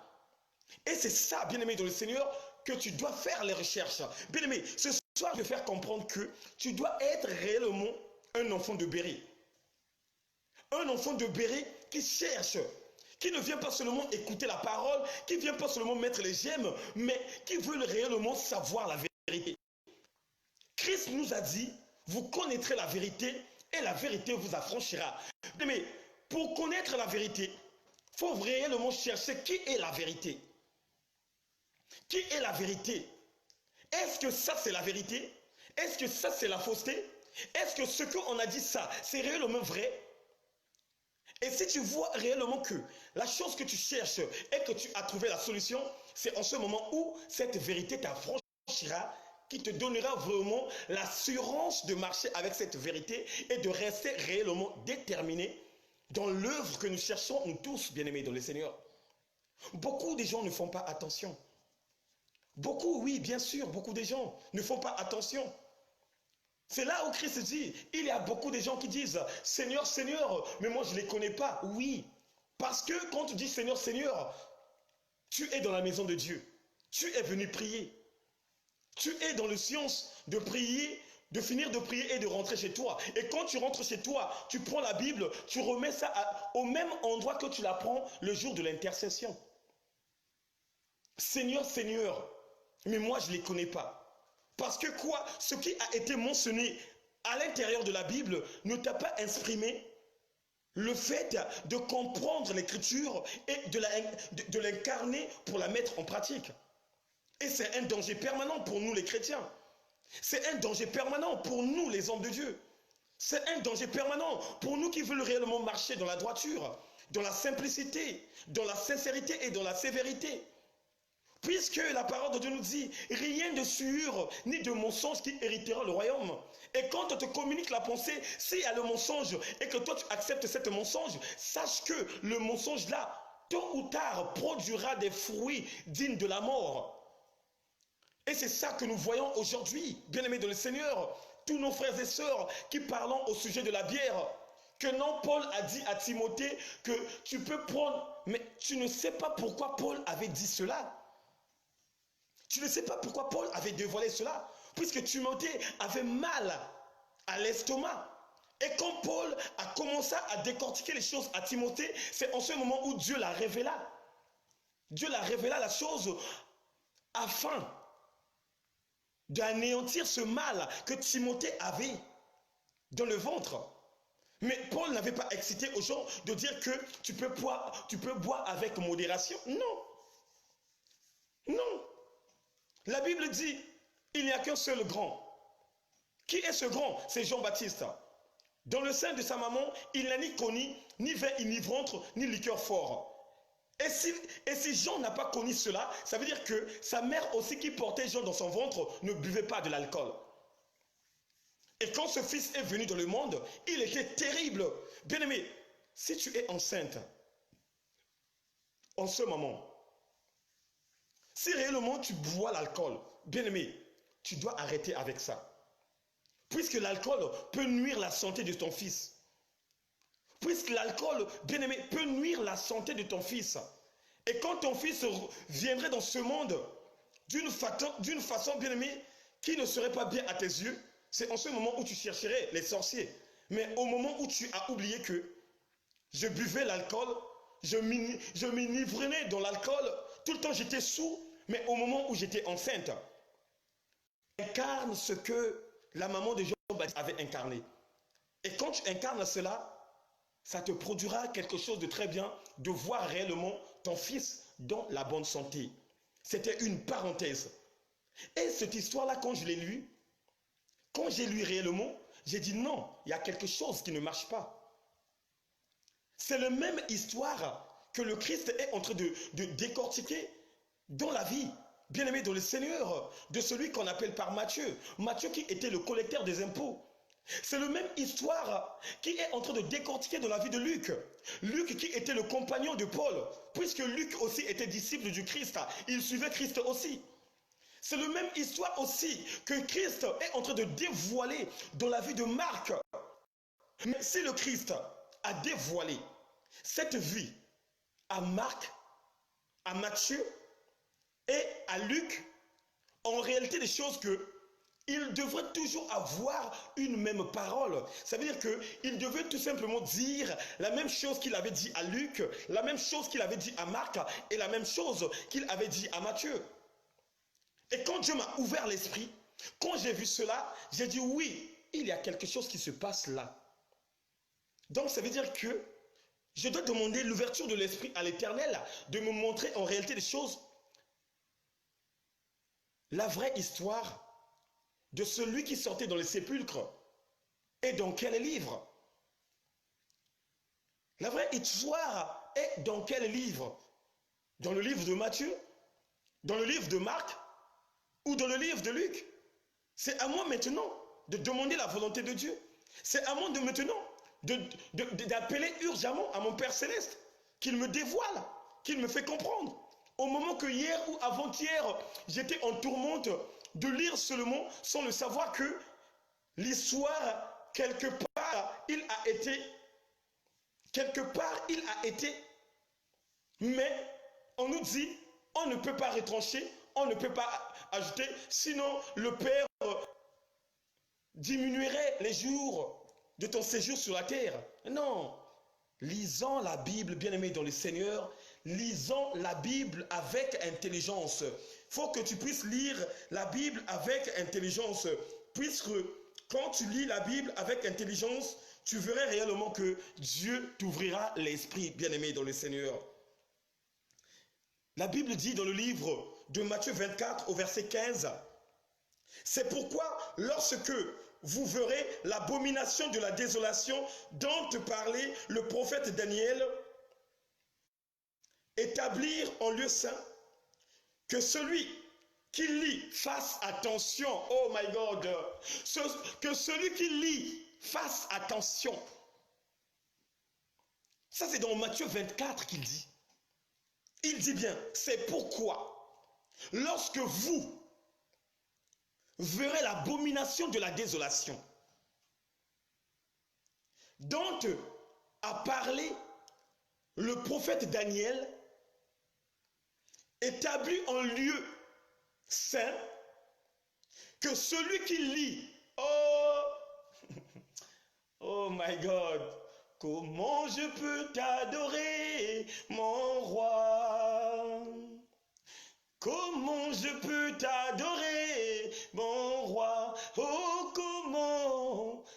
Et c'est ça, bien-aimé dans le Seigneur, que tu dois faire les recherches. Bien-aimé, ce soir, je vais faire comprendre que tu dois être réellement un enfant de Béret. Un enfant de Béret qui cherche, qui ne vient pas seulement écouter la parole, qui ne vient pas seulement mettre les j'aime, mais qui veut réellement savoir la vérité. Christ nous a dit, vous connaîtrez la vérité et la vérité vous affranchira. Mais pour connaître la vérité, il faut réellement chercher qui est la vérité. Qui est la vérité? Est-ce que ça c'est la vérité? Est-ce que ça c'est la fausseté? Est-ce que ce qu'on a dit ça, c'est réellement vrai? Et si tu vois réellement que la chose que tu cherches et que tu as trouvé la solution, c'est en ce moment où cette vérité t'affranchira, qui te donnera vraiment l'assurance de marcher avec cette vérité et de rester réellement déterminé dans l'œuvre que nous cherchons, nous tous, bien-aimés dans le Seigneur. Beaucoup de gens ne font pas attention. Beaucoup, oui, bien sûr, beaucoup de gens ne font pas attention. C'est là où Christ dit, il y a beaucoup de gens qui disent, Seigneur, Seigneur, mais moi je ne les connais pas. Oui, parce que quand tu dis Seigneur, Seigneur, tu es dans la maison de Dieu. Tu es venu prier. Tu es dans le science de prier, de finir de prier et de rentrer chez toi. Et quand tu rentres chez toi, tu prends la Bible, tu remets ça au même endroit que tu la prends le jour de l'intercession. Seigneur, Seigneur, mais moi je ne les connais pas. Parce que quoi? Ce qui a été mentionné à l'intérieur de la Bible ne t'a pas exprimé le fait de comprendre l'écriture et de l'incarner pour la mettre en pratique. Et c'est un danger permanent pour nous les chrétiens. C'est un danger permanent pour nous les hommes de Dieu. C'est un danger permanent pour nous qui veulent réellement marcher dans la droiture, dans la simplicité, dans la sincérité et dans la sévérité. Puisque la parole de Dieu nous dit, rien de sûr ni de mensonge qui héritera le royaume. Et quand on te communique la pensée, s'il y a le mensonge et que toi tu acceptes cette mensonge, sache que le mensonge là, tôt ou tard, produira des fruits dignes de la mort. Et c'est ça que nous voyons aujourd'hui, bien-aimés dans le Seigneur, tous nos frères et sœurs qui parlons au sujet de la bière, que non, Paul a dit à Timothée que tu peux prendre, mais tu ne sais pas pourquoi Paul avait dit cela. Tu ne sais pas pourquoi Paul avait dévoilé cela, puisque Timothée avait mal à l'estomac. Et quand Paul a commencé à décortiquer les choses à Timothée, c'est en ce moment où Dieu l'a révéla. Dieu l'a révéla la chose afin d'anéantir ce mal que Timothée avait dans le ventre. Mais Paul n'avait pas excité aux gens de dire que tu peux boire avec modération. Non. Non. La Bible dit, il n'y a qu'un seul grand. Qui est ce grand? C'est Jean-Baptiste. Dans le sein de sa maman, il n'a ni connu ni vin enivrante, ni liqueur fort. Et si Jean n'a pas connu cela, ça veut dire que sa mère aussi qui portait Jean dans son ventre ne buvait pas de l'alcool. Et quand ce fils est venu dans le monde, il était terrible. Bien-aimé, si tu es enceinte, en ce moment, si réellement tu bois l'alcool, bien-aimé, tu dois arrêter avec ça. Puisque l'alcool peut nuire la santé de ton fils. Puisque l'alcool, bien-aimé, peut nuire la santé de ton fils. Et quand ton fils viendrait dans ce monde d'une façon, bien-aimé, qui ne serait pas bien à tes yeux, c'est en ce moment où tu chercherais les sorciers. Mais au moment où tu as oublié que je buvais l'alcool, je m'enivrais dans l'alcool, tout le temps j'étais sous, mais au moment où j'étais enceinte, incarne ce que la maman de Jean-Baptiste avait incarné. Et quand tu incarnes cela, ça te produira quelque chose de très bien de voir réellement ton fils dans la bonne santé. C'était une parenthèse. Et cette histoire-là, quand je l'ai lue, quand j'ai lu réellement, j'ai dit non, il y a quelque chose qui ne marche pas. C'est la même histoire que le Christ est en train de décortiquer dans la vie, bien-aimé dans le Seigneur, de celui qu'on appelle par Matthieu. Matthieu qui était le collecteur des impôts. C'est la même histoire qui est en train de décortiquer dans la vie de Luc. Luc qui était le compagnon de Paul, puisque Luc aussi était disciple du Christ. Il suivait Christ aussi. C'est la même histoire aussi que Christ est en train de dévoiler dans la vie de Marc. Mais si le Christ a dévoilé cette vie à Marc, à Matthieu et à Luc, en réalité des choses que il devrait toujours avoir une même parole. Ça veut dire qu'il devait tout simplement dire la même chose qu'il avait dit à Luc, la même chose qu'il avait dit à Marc et la même chose qu'il avait dit à Matthieu. Et quand Dieu m'a ouvert l'esprit, quand j'ai vu cela, j'ai dit oui, il y a quelque chose qui se passe là. Donc ça veut dire que je dois demander l'ouverture de l'esprit à l'Éternel de me montrer en réalité des choses. La vraie histoire de celui qui sortait dans les sépulcres est dans quel livre? La vraie histoire est dans quel livre? Dans le livre de Matthieu? Dans le livre de Marc? Ou dans le livre de Luc? C'est à moi maintenant de demander la volonté de Dieu. C'est à moi de maintenant d'appeler urgemment à mon Père Céleste, qu'il me dévoile, qu'il me fait comprendre. Au moment que hier ou avant-hier, j'étais en tourmente de lire seulement sans le savoir que l'histoire, quelque part, il a été, mais on nous dit, on ne peut pas retrancher, on ne peut pas ajouter, sinon le Père diminuerait les jours de ton séjour sur la terre. Non, lisons la Bible, bien-aimé dans le Seigneur, lisons la Bible avec intelligence. Il faut que tu puisses lire la Bible avec intelligence, puisque quand tu lis la Bible avec intelligence, tu verras réellement que Dieu t'ouvrira l'esprit, bien-aimé dans le Seigneur. La Bible dit dans le livre de Matthieu 24 au verset 15, c'est pourquoi lorsque vous verrez l'abomination de la désolation dont te parlait le prophète Daniel, établir en lieu saint, que celui qui lit fasse attention. Oh my God, que celui qui lit fasse attention. Ça c'est dans Matthieu 24 qu'il dit. Il dit bien, c'est pourquoi lorsque vous verrait l'abomination de la désolation, dont a parlé le prophète Daniel, établi en lieu saint, que celui qui lit, oh my God, comment je peux t'adorer, mon roi? Comment je peux t'adorer, mon roi? Oh, comment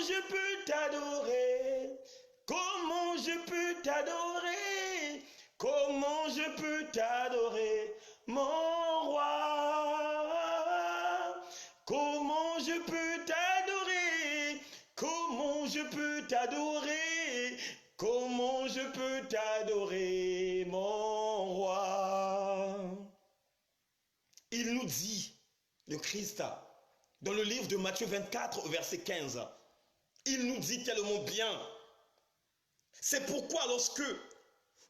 je peux t'adorer? Comment je peux t'adorer? Comment je peux t'adorer, mon roi? Comment je peux t'adorer? Comment je peux t'adorer? Comment je peux t'adorer, mon roi? Il nous dit, le Christ, dans le livre de Matthieu 24, au verset 15, il nous dit tellement bien. C'est pourquoi lorsque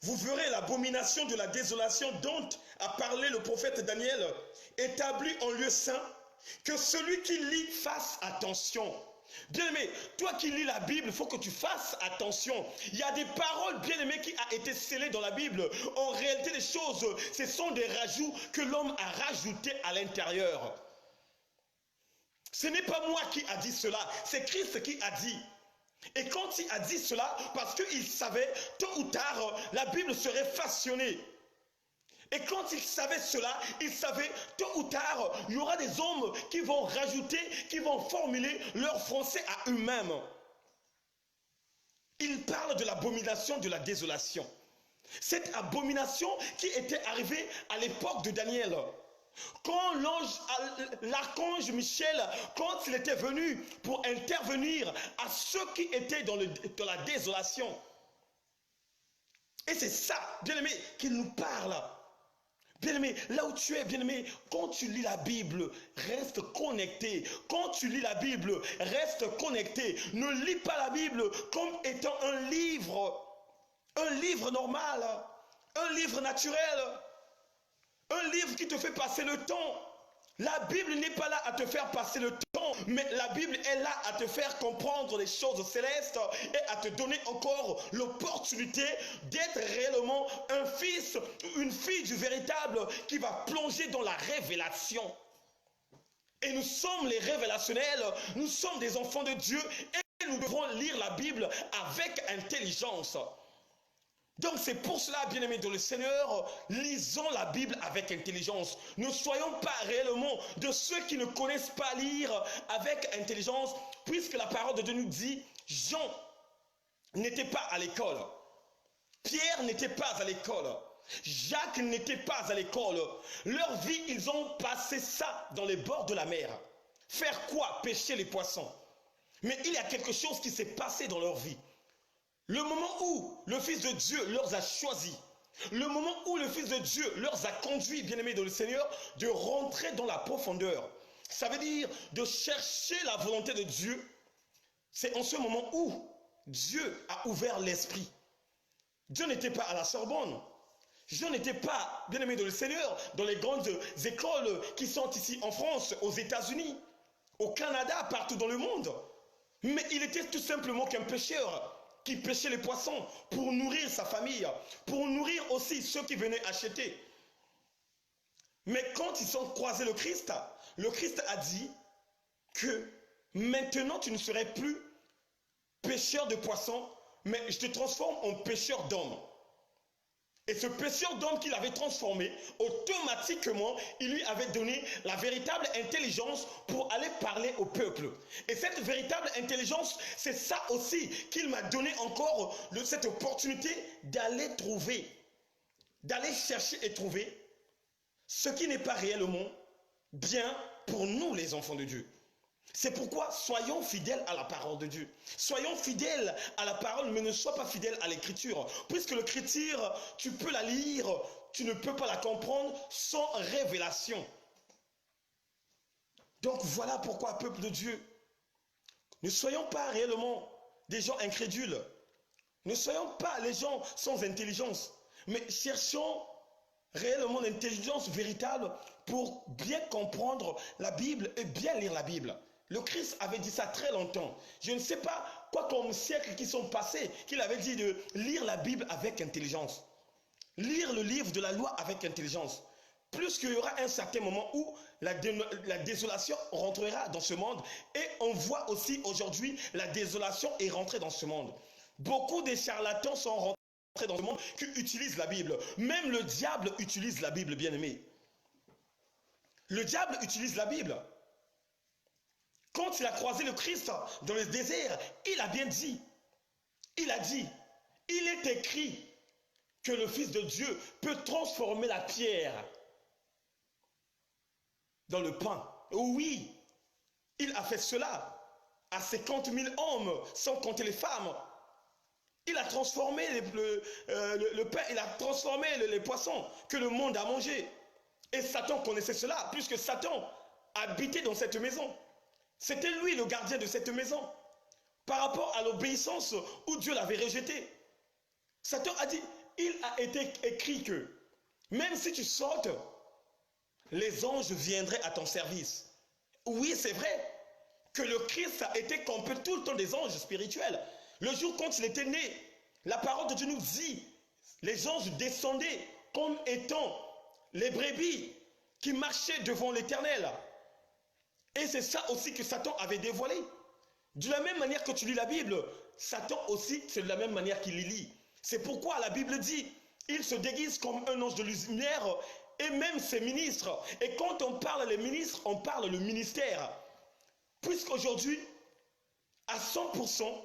vous verrez l'abomination de la désolation dont a parlé le prophète Daniel, établi en lieu saint, que celui qui lit fasse attention. Bien-aimé, toi qui lis la Bible, il faut que tu fasses attention. Il y a des paroles, bien-aimé, qui ont été scellées dans la Bible. En réalité, les choses, ce sont des rajouts que l'homme a rajoutés à l'intérieur. Ce n'est pas moi qui a dit cela, c'est Christ qui a dit. Et quand il a dit cela, parce qu'il savait, tôt ou tard, la Bible serait façonnée. Et quand il savait cela, il savait, tôt ou tard, il y aura des hommes qui vont rajouter, qui vont formuler leur français à eux-mêmes. Il parle de l'abomination de la désolation. Cette abomination qui était arrivée à l'époque de Daniel. Quand l'archange Michel, quand il était venu pour intervenir à ceux qui étaient dans la désolation. Et c'est ça, bien-aimé, qu'il nous parle. Bien-aimé, là où tu es, bien-aimé, quand tu lis la Bible, reste connecté. Quand tu lis la Bible, reste connecté. Ne lis pas la Bible comme étant un livre normal, un livre naturel, un livre qui te fait passer le temps. La Bible n'est pas là à te faire passer le temps, mais la Bible est là à te faire comprendre les choses célestes et à te donner encore l'opportunité d'être réellement un fils, une fille du véritable qui va plonger dans la révélation. Et nous sommes les révélationnels, nous sommes des enfants de Dieu et nous devons lire la Bible avec intelligence. Donc c'est pour cela, bien-aimés dans le Seigneur, lisons la Bible avec intelligence. Ne soyons pas réellement de ceux qui ne connaissent pas lire avec intelligence, puisque la parole de Dieu nous dit, Jean n'était pas à l'école, Pierre n'était pas à l'école, Jacques n'était pas à l'école. Leur vie, ils ont passé ça dans les bords de la mer. Faire quoi? Pêcher les poissons. Mais il y a quelque chose qui s'est passé dans leur vie. Le moment où le Fils de Dieu leur a choisi, le moment où le Fils de Dieu leur a conduit, bien-aimés dans le Seigneur, de rentrer dans la profondeur. Ça veut dire de chercher la volonté de Dieu. C'est en ce moment où Dieu a ouvert l'esprit. Dieu n'était pas à la Sorbonne. Dieu n'était pas, bien-aimés dans le Seigneur, dans les grandes écoles qui sont ici en France, aux États-Unis, au Canada, partout dans le monde. Mais il était tout simplement qu'un pêcheur qui pêchait les poissons pour nourrir sa famille, pour nourrir aussi ceux qui venaient acheter. Mais quand ils ont croisé le Christ a dit que maintenant tu ne serais plus pêcheur de poissons, mais je te transforme en pêcheur d'hommes. Et ce pêcheur d'hommes qu'il avait transformé, automatiquement, il lui avait donné la véritable intelligence pour aller parler au peuple. Et cette véritable intelligence, c'est ça aussi qu'il m'a donné encore cette opportunité d'aller trouver, d'aller chercher et trouver ce qui n'est pas réellement bien pour nous les enfants de Dieu. C'est pourquoi soyons fidèles à la parole de Dieu. Soyons fidèles à la parole, mais ne sois pas fidèle à l'écriture. Puisque l'écriture, tu peux la lire, tu ne peux pas la comprendre sans révélation. Donc voilà pourquoi, peuple de Dieu, ne soyons pas réellement des gens incrédules. Ne soyons pas les gens sans intelligence, mais cherchons réellement l'intelligence véritable pour bien comprendre la Bible et bien lire la Bible. Le Christ avait dit ça très longtemps. Je ne sais pas quoi comme siècles qui sont passés qu'il avait dit de lire la Bible avec intelligence. Lire le livre de la loi avec intelligence. Plus qu'il y aura un certain moment où la désolation rentrera dans ce monde. Et on voit aussi aujourd'hui la désolation est rentrée dans ce monde. Beaucoup de charlatans sont rentrés dans ce monde qui utilisent la Bible. Même le diable utilise la Bible, bien-aimé. Le diable utilise la Bible. Quand il a croisé le Christ dans le désert, il a bien dit, il a dit, il est écrit que le Fils de Dieu peut transformer la pierre dans le pain. Oui, il a fait cela à 50 000 hommes, sans compter les femmes. Il a transformé le pain, il a transformé les poissons que le monde a mangé. Et Satan connaissait cela, puisque Satan habitait dans cette maison. C'était lui le gardien de cette maison. Par rapport à l'obéissance où Dieu l'avait rejeté. Satan a dit, il a été écrit que même si tu sautes, les anges viendraient à ton service. Oui, c'est vrai que le Christ a été campé tout le temps des anges spirituels. Le jour quand il était né, la parole de Dieu nous dit, les anges descendaient comme étant les brebis qui marchaient devant l'Éternel. Et c'est ça aussi que Satan avait dévoilé. De la même manière que tu lis la Bible, Satan aussi, c'est de la même manière qu'il les lit. C'est pourquoi la Bible dit, il se déguise comme un ange de lumière et même ses ministres. Et quand on parle les ministres, on parle le ministère. Puisqu'aujourd'hui, à 100%,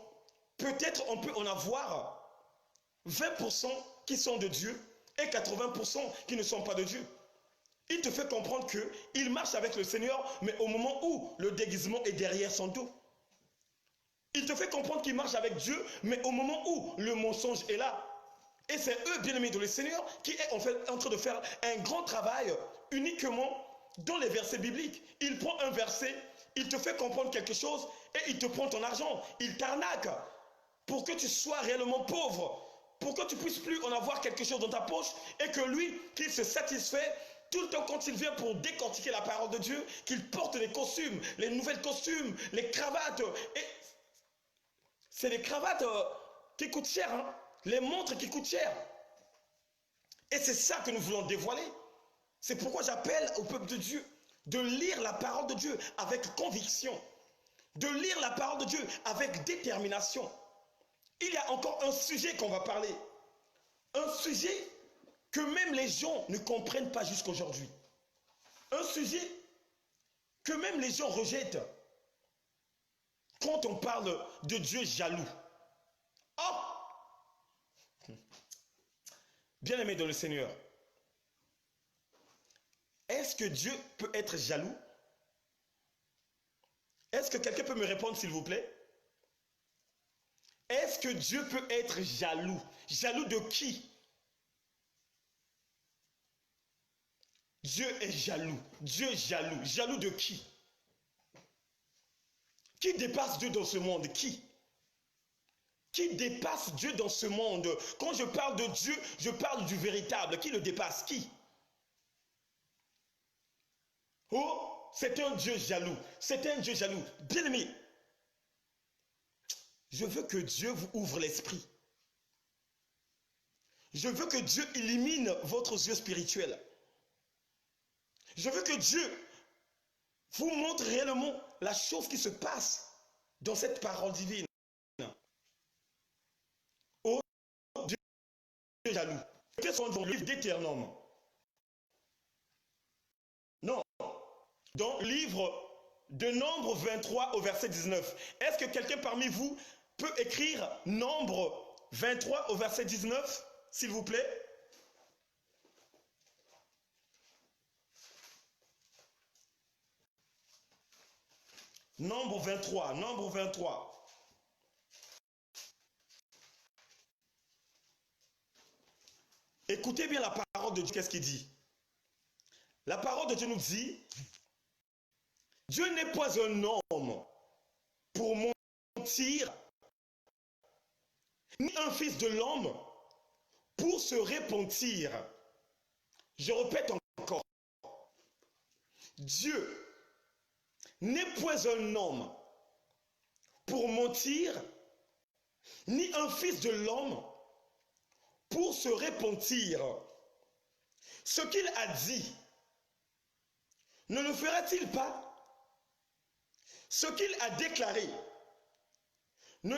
peut-être on peut en avoir 20% qui sont de Dieu et 80% qui ne sont pas de Dieu. Il te fait comprendre qu'il marche avec le Seigneur, mais au moment où le déguisement est derrière son dos. Il te fait comprendre qu'il marche avec Dieu, mais au moment où le mensonge est là. Et c'est eux, bien-aimés dans le Seigneur, qui est en fait en train de faire un grand travail uniquement dans les versets bibliques. Il prend un verset, il te fait comprendre quelque chose et il te prend ton argent. Il t'arnaque pour que tu sois réellement pauvre, pour que tu puisses plus en avoir quelque chose dans ta poche et que lui, qu'il se satisfait tout le temps quand il vient pour décortiquer la parole de Dieu, qu'il porte les costumes, les nouvelles costumes, les cravates. Et c'est les cravates qui coûtent cher, hein? Les montres qui coûtent cher. Et c'est ça que nous voulons dévoiler. C'est pourquoi j'appelle au peuple de Dieu de lire la parole de Dieu avec conviction, de lire la parole de Dieu avec détermination. Il y a encore un sujet qu'on va parler, un sujet que même les gens ne comprennent pas jusqu'aujourd'hui, un sujet que même les gens rejettent quand on parle de Dieu jaloux. Oh! Bien-aimé dans le Seigneur, est-ce que Dieu peut être jaloux? Est-ce que quelqu'un peut me répondre s'il vous plaît? Est-ce que Dieu peut être jaloux? Jaloux de qui? Dieu est jaloux. Dieu est jaloux. Jaloux de qui? Qui dépasse Dieu dans ce monde? Qui? Qui dépasse Dieu dans ce monde? Quand je parle de Dieu, je parle du véritable. Qui le dépasse? Qui? Oh, c'est un Dieu jaloux. C'est un Dieu jaloux. Bien-aimé, je veux que Dieu vous ouvre l'esprit. Je veux que Dieu illumine votre yeux spirituel. Je veux que Dieu vous montre réellement la chose qui se passe dans cette parole divine. Oh, Dieu jaloux. Quels sont dans le livre d'Éternome? Non. Dans le livre de Nombre 23 au verset 19. Est-ce que quelqu'un parmi vous peut écrire Nombre 23 au verset 19, s'il vous plaît? Nombre 23, Nombre 23. Écoutez bien la parole de Dieu, qu'est-ce qu'il dit? La parole de Dieu nous dit, Dieu n'est pas un homme pour mentir, ni un fils de l'homme pour se repentir. Je répète encore, Dieu n'est point un homme pour mentir, ni un fils de l'homme pour se repentir. Ce qu'il a dit, ne le fera-t-il pas? Ce qu'il a déclaré, ne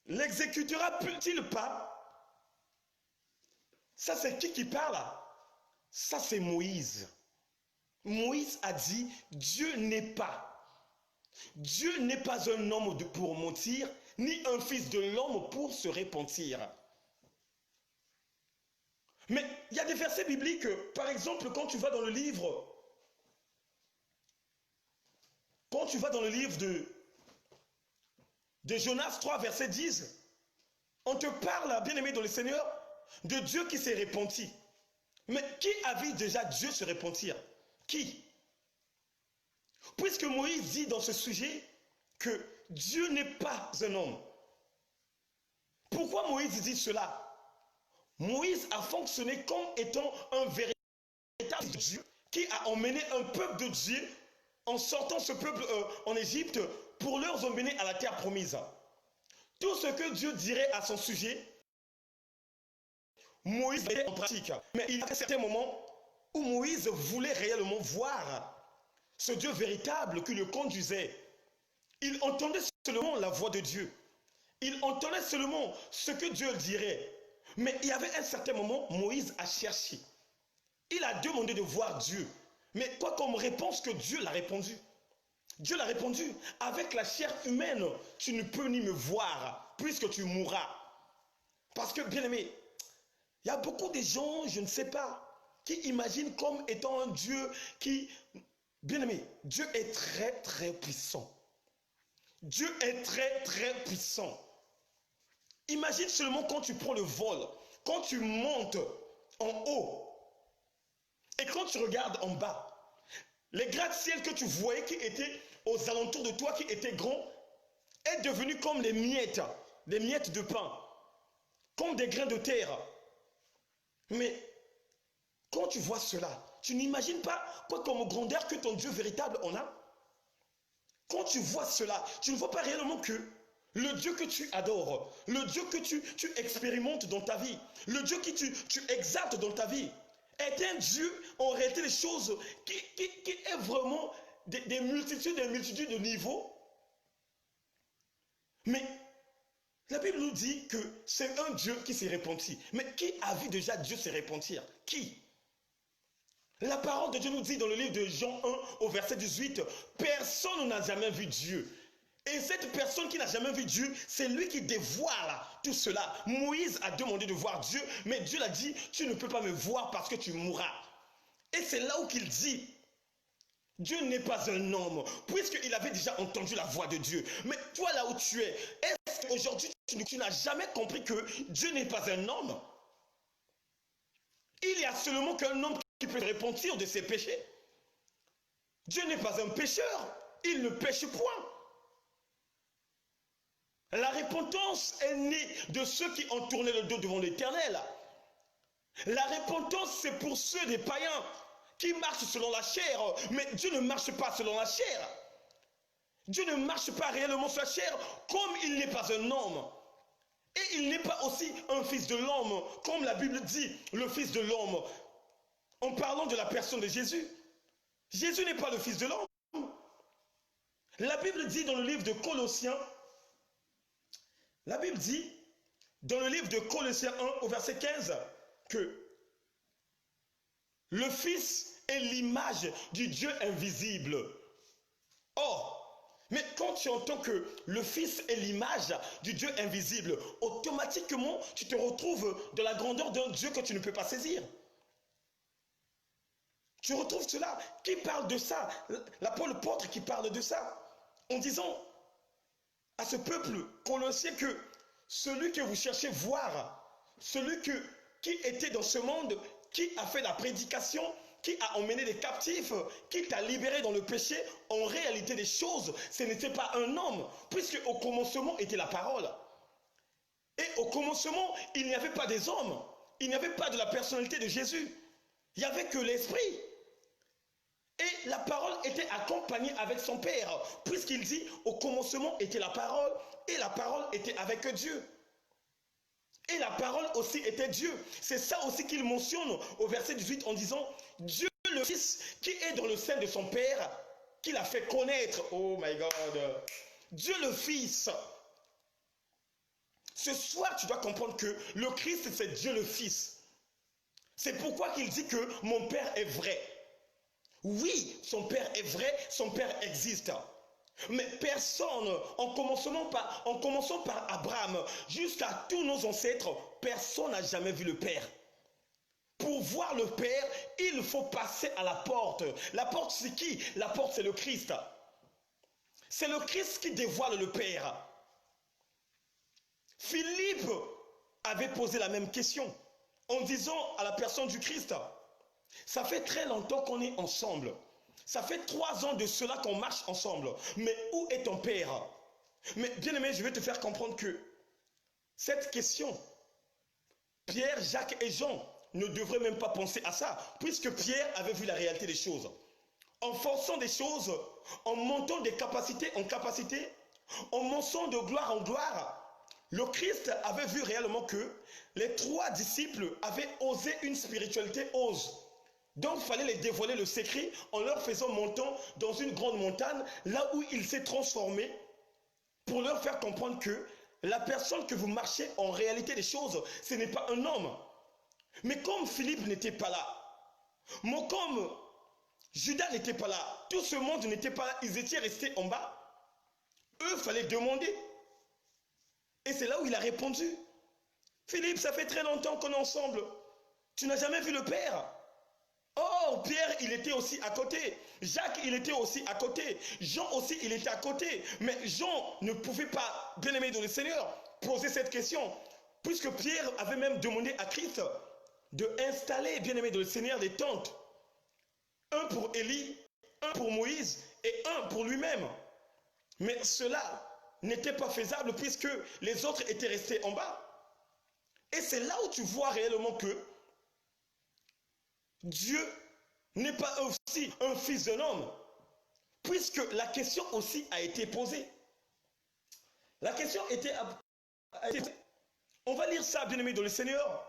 l'exécutera-t-il pas? Ça, c'est qui parle? Ça, c'est Moïse. Moïse a dit, Dieu n'est pas un homme pour mentir, ni un fils de l'homme pour se repentir. Mais il y a des versets bibliques, par exemple, quand tu vas dans le livre de Jonas 3, verset 10, on te parle, bien-aimé dans le Seigneur, de Dieu qui s'est repenti. Mais qui a vu déjà Dieu se repentir? Qui? Puisque Moïse dit dans ce sujet que Dieu n'est pas un homme. Pourquoi Moïse dit cela? Moïse a fonctionné comme étant un véritable Dieu qui a emmené un peuple de Dieu en sortant ce peuple en Égypte pour leur emmener à la terre promise. Tout ce que Dieu dirait à son sujet, Moïse mettait en pratique. Mais il y a certains moments où Moïse voulait réellement voir ce Dieu véritable qui le conduisait. Il entendait seulement la voix de Dieu. Il entendait seulement ce que Dieu dirait. Mais il y avait un certain moment, Moïse a cherché. Il a demandé de voir Dieu. Mais quoi comme réponse que Dieu l'a répondu? Dieu l'a répondu, avec la chair humaine, tu ne peux ni me voir, puisque tu mourras. Parce que, bien aimé, il y a beaucoup de gens, je ne sais pas, qui imaginent comme étant un Dieu qui... Bien aimé, Dieu est très très puissant. Dieu est très très puissant. Imagine seulement quand tu prends le vol, quand tu montes en haut et quand tu regardes en bas, les gratte-ciel que tu voyais qui étaient aux alentours de toi, qui étaient grands, est devenu comme des miettes de pain, comme des grains de terre. Mais quand tu vois cela, tu n'imagines pas quoi comme grandeur que ton Dieu véritable en a. Quand tu vois cela, tu ne vois pas réellement que le Dieu que tu adores, le Dieu que tu expérimentes dans ta vie, le Dieu que tu exaltes dans ta vie, est un Dieu, en réalité, des choses qui est vraiment des multitudes de niveaux. Mais la Bible nous dit que c'est un Dieu qui s'est repenti. Mais qui a vu déjà Dieu se repentir? Qui? La parole de Dieu nous dit dans le livre de Jean 1 au verset 18, personne n'a jamais vu Dieu. Et cette personne qui n'a jamais vu Dieu, c'est lui qui dévoile tout cela. Moïse a demandé de voir Dieu, mais Dieu l'a dit, tu ne peux pas me voir parce que tu mourras. Et c'est là où il dit, Dieu n'est pas un homme, puisqu'il avait déjà entendu la voix de Dieu. Mais toi là où tu es, est-ce qu'aujourd'hui tu n'as jamais compris que Dieu n'est pas un homme? Il y a seulement qu'un homme qui peut se repentir de ses péchés. Dieu n'est pas un pécheur, il ne pêche point. La repentance est née de ceux qui ont tourné le dos devant l'Éternel. La repentance, c'est pour ceux des païens qui marchent selon la chair, mais Dieu ne marche pas selon la chair. Dieu ne marche pas réellement sur la chair, comme il n'est pas un homme. Et il n'est pas aussi un fils de l'homme, comme la Bible dit, le fils de l'homme, en parlant de la personne de Jésus. Jésus n'est pas le fils de l'homme. La Bible dit dans le livre de Colossiens, la Bible dit, dans le livre de Colossiens 1 au verset 15, que le Fils est l'image du Dieu invisible. Or, mais quand tu entends que le Fils est l'image du Dieu invisible, automatiquement, tu te retrouves dans la grandeur d'un Dieu que tu ne peux pas saisir. Tu retrouves cela. Qui parle de ça? L'apôtre qui parle de ça, en disant à ce peuple colossien que celui que vous cherchez voir, celui qui était dans ce monde, qui a fait la prédication, qui a emmené des captifs, qui t'a libéré dans le péché, en réalité des choses, ce n'était pas un homme, puisque au commencement était la parole. Et au commencement, il n'y avait pas des hommes, il n'y avait pas de la personnalité de Jésus, il n'y avait que l'Esprit. Et la parole était accompagnée avec son Père, puisqu'il dit, au commencement était la parole, et la parole était avec Dieu. Et la parole aussi était Dieu. C'est ça aussi qu'il mentionne au verset 18 en disant, Dieu le Fils qui est dans le sein de son Père, qu'il a fait connaître. Oh my God. Dieu le Fils. Ce soir, tu dois comprendre que le Christ, c'est Dieu le Fils. C'est pourquoi qu'il dit que mon Père est vrai. Oui, son Père est vrai, son Père existe. Mais personne, en commençant par Abraham, jusqu'à tous nos ancêtres, personne n'a jamais vu le Père. Pour voir le Père, il faut passer à la porte. La porte, c'est qui? La porte, c'est le Christ. C'est le Christ qui dévoile le Père. Philippe avait posé la même question en disant à la personne du Christ, ça fait très longtemps qu'on est ensemble. Ça fait 3 ans de cela qu'on marche ensemble. Mais où est ton Père? Mais bien aimé, je vais te faire comprendre que cette question, Pierre, Jacques et Jean ne devraient même pas penser à ça, puisque Pierre avait vu la réalité des choses. En forçant des choses, en montant des capacités en capacité, en montant de gloire en gloire, le Christ avait vu réellement que les 3 disciples avaient osé une spiritualité ose. Donc il fallait les dévoiler le secret en leur faisant monter dans une grande montagne, là où il s'est transformé, pour leur faire comprendre que la personne que vous marchez en réalité des choses, ce n'est pas un homme. Mais comme Philippe n'était pas là, comme Judas n'était pas là, tout ce monde n'était pas là, ils étaient restés en bas, eux, il fallait demander. Et c'est là où il a répondu. Philippe, ça fait très longtemps qu'on est ensemble. Tu n'as jamais vu le Père? Oh, Pierre, il était aussi à côté. Jacques, il était aussi à côté. Jean aussi, il était à côté. Mais Jean ne pouvait pas, bien aimé dans le Seigneur, poser cette question. Puisque Pierre avait même demandé à Christ de installer, bien aimé dans le Seigneur, des tentes. Un pour Élie, un pour Moïse et un pour lui-même. Mais cela n'était pas faisable puisque les autres étaient restés en bas. Et c'est là où tu vois réellement que Dieu n'est pas aussi un fils d'un homme, puisque la question aussi a été posée. La question a été posée. On va lire ça, bien aimé dans le Seigneur,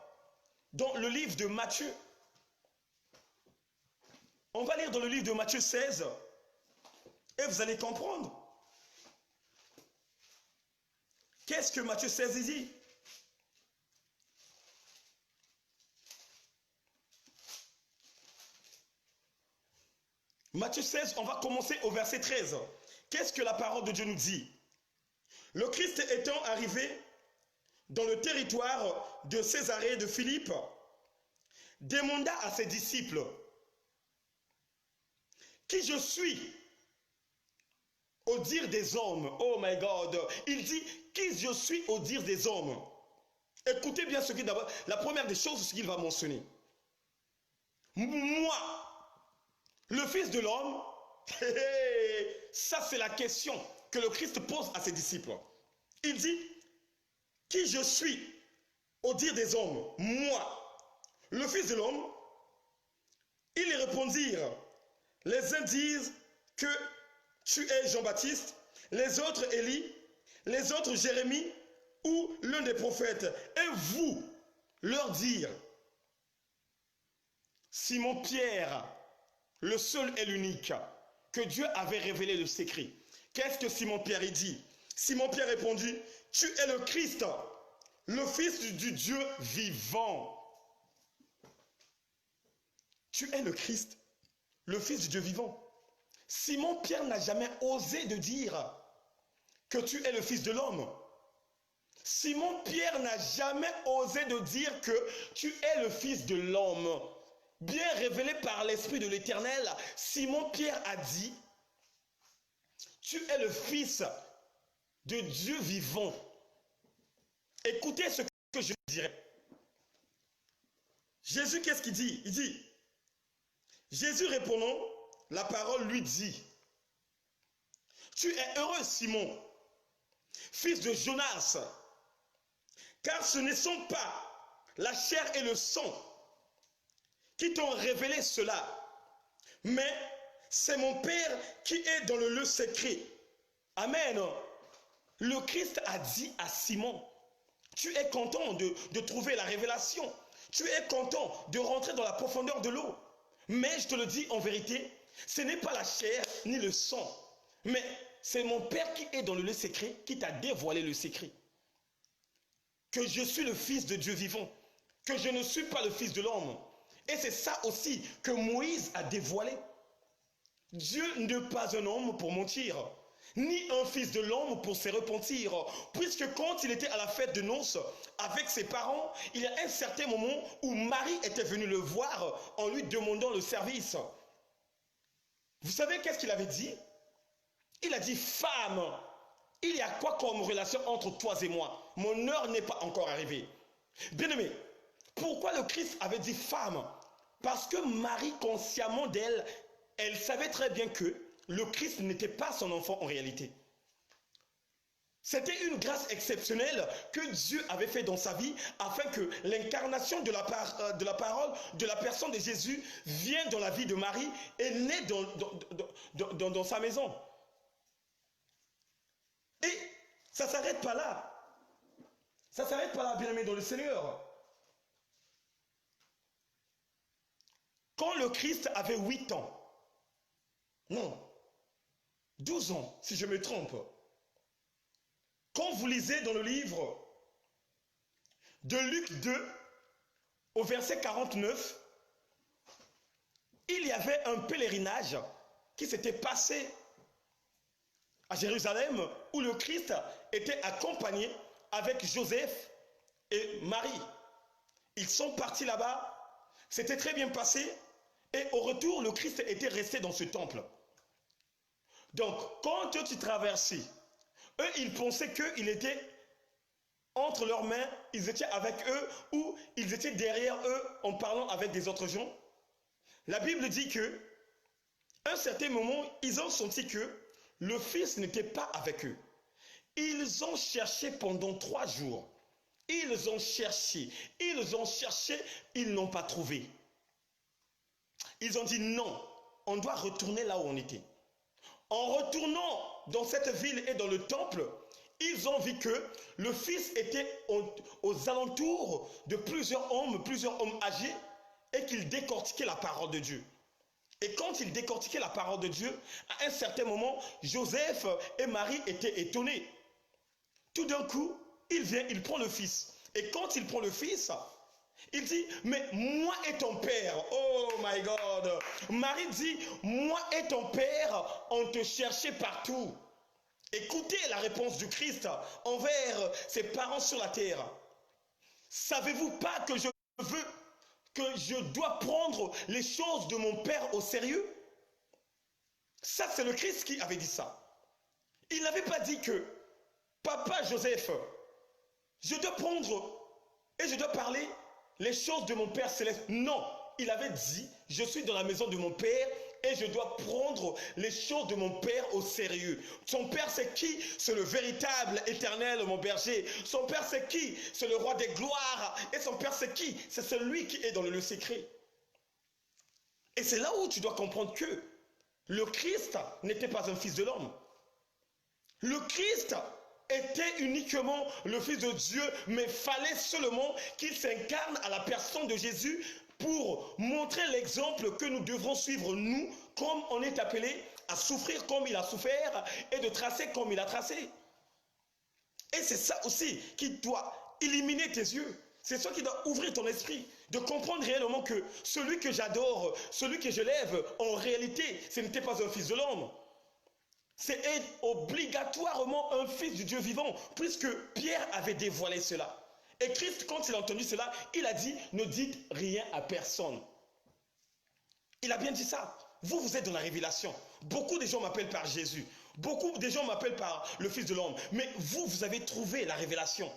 dans le livre de Matthieu. On va lire dans le livre de Matthieu 16, et vous allez comprendre. Qu'est-ce que Matthieu 16 dit? Matthieu 16, on va commencer au verset 13. Qu'est-ce que la parole de Dieu nous dit? Le Christ étant arrivé dans le territoire de Césarée de Philippe, demanda à ses disciples, qui je suis au dire des hommes? Oh my God, il dit, qui je suis au dire des hommes? Écoutez bien ce qu'il d'abord, la première des choses, ce qu'il va mentionner. Moi, le Fils de l'homme, ça c'est la question que le Christ pose à ses disciples. Il dit, qui je suis au dire des hommes? Moi, le Fils de l'homme. Ils répondirent, les uns disent que tu es Jean-Baptiste, les autres Élie, les autres Jérémie ou l'un des prophètes. Et vous, leur dire, Simon-Pierre, le seul et l'unique, que Dieu avait révélé le secret. Qu'est-ce que Simon-Pierre dit? Simon-Pierre répondit, tu es le Christ, le Fils du Dieu vivant. Tu es le Christ, le Fils du Dieu vivant. Simon-Pierre n'a jamais osé de dire que tu es le Fils de l'homme. Simon-Pierre n'a jamais osé de dire que tu es le Fils de l'homme. Bien révélé par l'Esprit de l'Éternel, Simon-Pierre a dit, tu es le Fils de Dieu vivant. Écoutez ce que je dirais. Jésus, qu'est-ce qu'il dit? Il dit, Jésus répondant, la parole lui dit, tu es heureux Simon, fils de Jonas, car ce ne sont pas la chair et le sang qui t'ont révélé cela, mais c'est mon Père qui est dans le lieu secret. Amen. Le Christ a dit à Simon, tu es content de trouver la révélation. Tu es content de rentrer dans la profondeur de l'eau. Mais je te le dis en vérité, ce n'est pas la chair ni le sang, mais c'est mon Père qui est dans le lieu secret, qui t'a dévoilé le secret. Que je suis le Fils de Dieu vivant, que je ne suis pas le Fils de l'homme. Et c'est ça aussi que Moïse a dévoilé. Dieu n'est pas un homme pour mentir, ni un fils de l'homme pour se repentir, puisque quand il était à la fête de noces avec ses parents, il y a un certain moment où Marie était venue le voir en lui demandant le service. Vous savez qu'est-ce qu'il avait dit? Il a dit, femme, il y a quoi comme relation entre toi et moi? Mon heure n'est pas encore arrivée. Bien-aimé, pourquoi le Christ avait dit femme? Parce que Marie, consciemment d'elle, elle savait très bien que le Christ n'était pas son enfant en réalité. C'était une grâce exceptionnelle que Dieu avait fait dans sa vie afin que l'incarnation de la parole, de la personne de Jésus vienne dans la vie de Marie et naît dans sa maison. Et ça ne s'arrête pas là. Ça ne s'arrête pas là, bien-aimé dans le Seigneur. Quand le Christ avait 8 ans, non, 12 ans, si je me trompe. Quand vous lisez dans le livre de Luc 2, au verset 49, il y avait un pèlerinage qui s'était passé à Jérusalem où le Christ était accompagné avec Joseph et Marie. Ils sont partis là-bas, c'était très bien passé et au retour, le Christ était resté dans ce temple. Donc, quand tu traversais, eux, ils pensaient qu'il était entre leurs mains, ils étaient avec eux ou ils étaient derrière eux en parlant avec des autres gens. La Bible dit que, à un certain moment, ils ont senti que le Fils n'était pas avec eux. Ils ont cherché pendant 3 jours. Ils ont cherché, ils n'ont pas trouvé. Ils ont dit non, on doit retourner là où on était. En retournant dans cette ville et dans le temple, ils ont vu que le Fils était aux alentours de plusieurs hommes âgés et qu'il décortiquait la parole de Dieu. Et quand il décortiquait la parole de Dieu, à un certain moment, Joseph et Marie étaient étonnés. Tout d'un coup, il vient, il prend le Fils. Et quand il prend le Fils, il dit, mais moi et ton père, oh my God. Marie dit, moi et ton père, on te cherchait partout. Écoutez la réponse du Christ envers ses parents sur la terre. Savez-vous pas que je dois prendre les choses de mon père au sérieux? Ça, c'est le Christ qui avait dit ça. Il n'avait pas dit que, papa Joseph, je dois prendre et je dois parler les choses de mon Père céleste. Non, il avait dit, je suis dans la maison de mon Père et je dois prendre les choses de mon Père au sérieux. Son Père, c'est qui? C'est le véritable éternel, mon berger. Son Père, c'est qui? C'est le roi des gloires. Et son Père, c'est qui? C'est celui qui est dans le lieu secret. Et c'est là où tu dois comprendre que le Christ n'était pas un fils de l'homme. Le Christ était uniquement le Fils de Dieu, mais fallait seulement qu'il s'incarne à la personne de Jésus pour montrer l'exemple que nous devrons suivre, nous, comme on est appelé à souffrir comme il a souffert et de tracer comme il a tracé. Et c'est ça aussi qui doit illuminer tes yeux. C'est ça qui doit ouvrir ton esprit, de comprendre réellement que celui que j'adore, celui que je lève, en réalité, ce n'était pas un fils de l'homme. C'est obligatoirement un fils du Dieu vivant, puisque Pierre avait dévoilé cela. Et Christ, quand il a entendu cela, il a dit, ne dites rien à personne. Il a bien dit ça. Vous, vous êtes dans la révélation. Beaucoup de gens m'appellent par Jésus. Beaucoup de gens m'appellent par le Fils de l'homme. Mais vous, vous avez trouvé la révélation.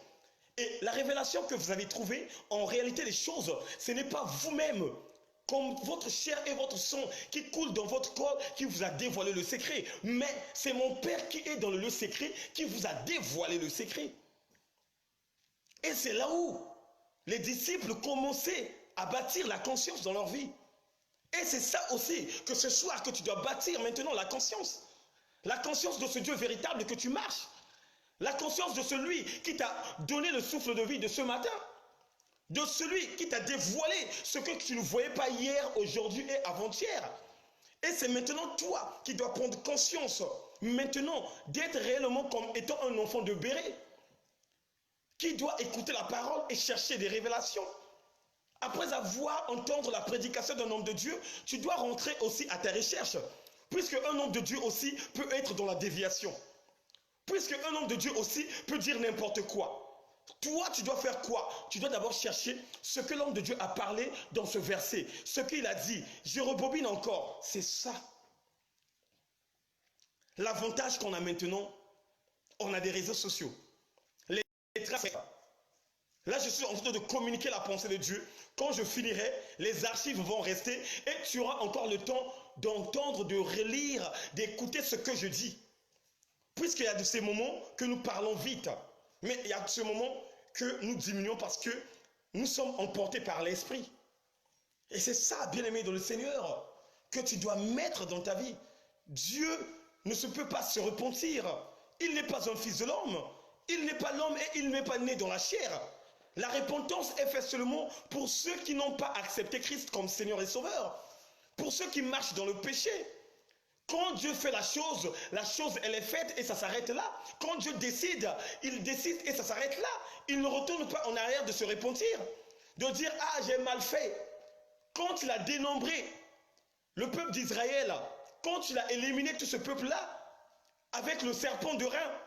Et la révélation que vous avez trouvée, en réalité, les choses, ce n'est pas vous-même, comme votre chair et votre sang qui coulent dans votre corps, qui vous a dévoilé le secret. Mais c'est mon Père qui est dans le lieu secret, qui vous a dévoilé le secret. Et c'est là où les disciples commençaient à bâtir la conscience dans leur vie. Et c'est ça aussi que ce soir que tu dois bâtir maintenant la conscience. La conscience de ce Dieu véritable que tu marches. La conscience de celui qui t'a donné le souffle de vie de ce matin. De celui qui t'a dévoilé ce que tu ne voyais pas hier, aujourd'hui et avant-hier. Et c'est maintenant toi qui dois prendre conscience maintenant d'être réellement comme étant un enfant de béret qui doit écouter la parole et chercher des révélations. Après avoir entendu la prédication d'un homme de Dieu, tu dois rentrer aussi à ta recherche. Puisque un homme de Dieu aussi peut être dans la déviation. Puisque un homme de Dieu aussi peut dire n'importe quoi. Toi, tu dois faire quoi? Tu dois d'abord chercher ce que l'homme de Dieu a parlé dans ce verset. Ce qu'il a dit. Je rebobine encore. C'est ça. L'avantage qu'on a maintenant, on a des réseaux sociaux. Là, je suis en train de communiquer la pensée de Dieu. Quand je finirai, les archives vont rester et tu auras encore le temps d'entendre, de relire, d'écouter ce que je dis. Puisqu'il y a de ces moments que nous parlons vite, mais il y a de ces moments que nous diminuons parce que nous sommes emportés par l'esprit. Et c'est ça, bien-aimé dans le Seigneur, que tu dois mettre dans ta vie. Dieu ne se peut pas se repentir. Il n'est pas un fils de l'homme. Il n'est pas l'homme et il n'est pas né dans la chair. La repentance est faite seulement pour ceux qui n'ont pas accepté Christ comme Seigneur et Sauveur. Pour ceux qui marchent dans le péché. Quand Dieu fait la chose elle est faite et ça s'arrête là. Quand Dieu décide, il décide et ça s'arrête là. Il ne retourne pas en arrière de se repentir. De dire, ah j'ai mal fait. Quand il a dénombré le peuple d'Israël, quand il a éliminé tout ce peuple-là, avec le serpent de rein,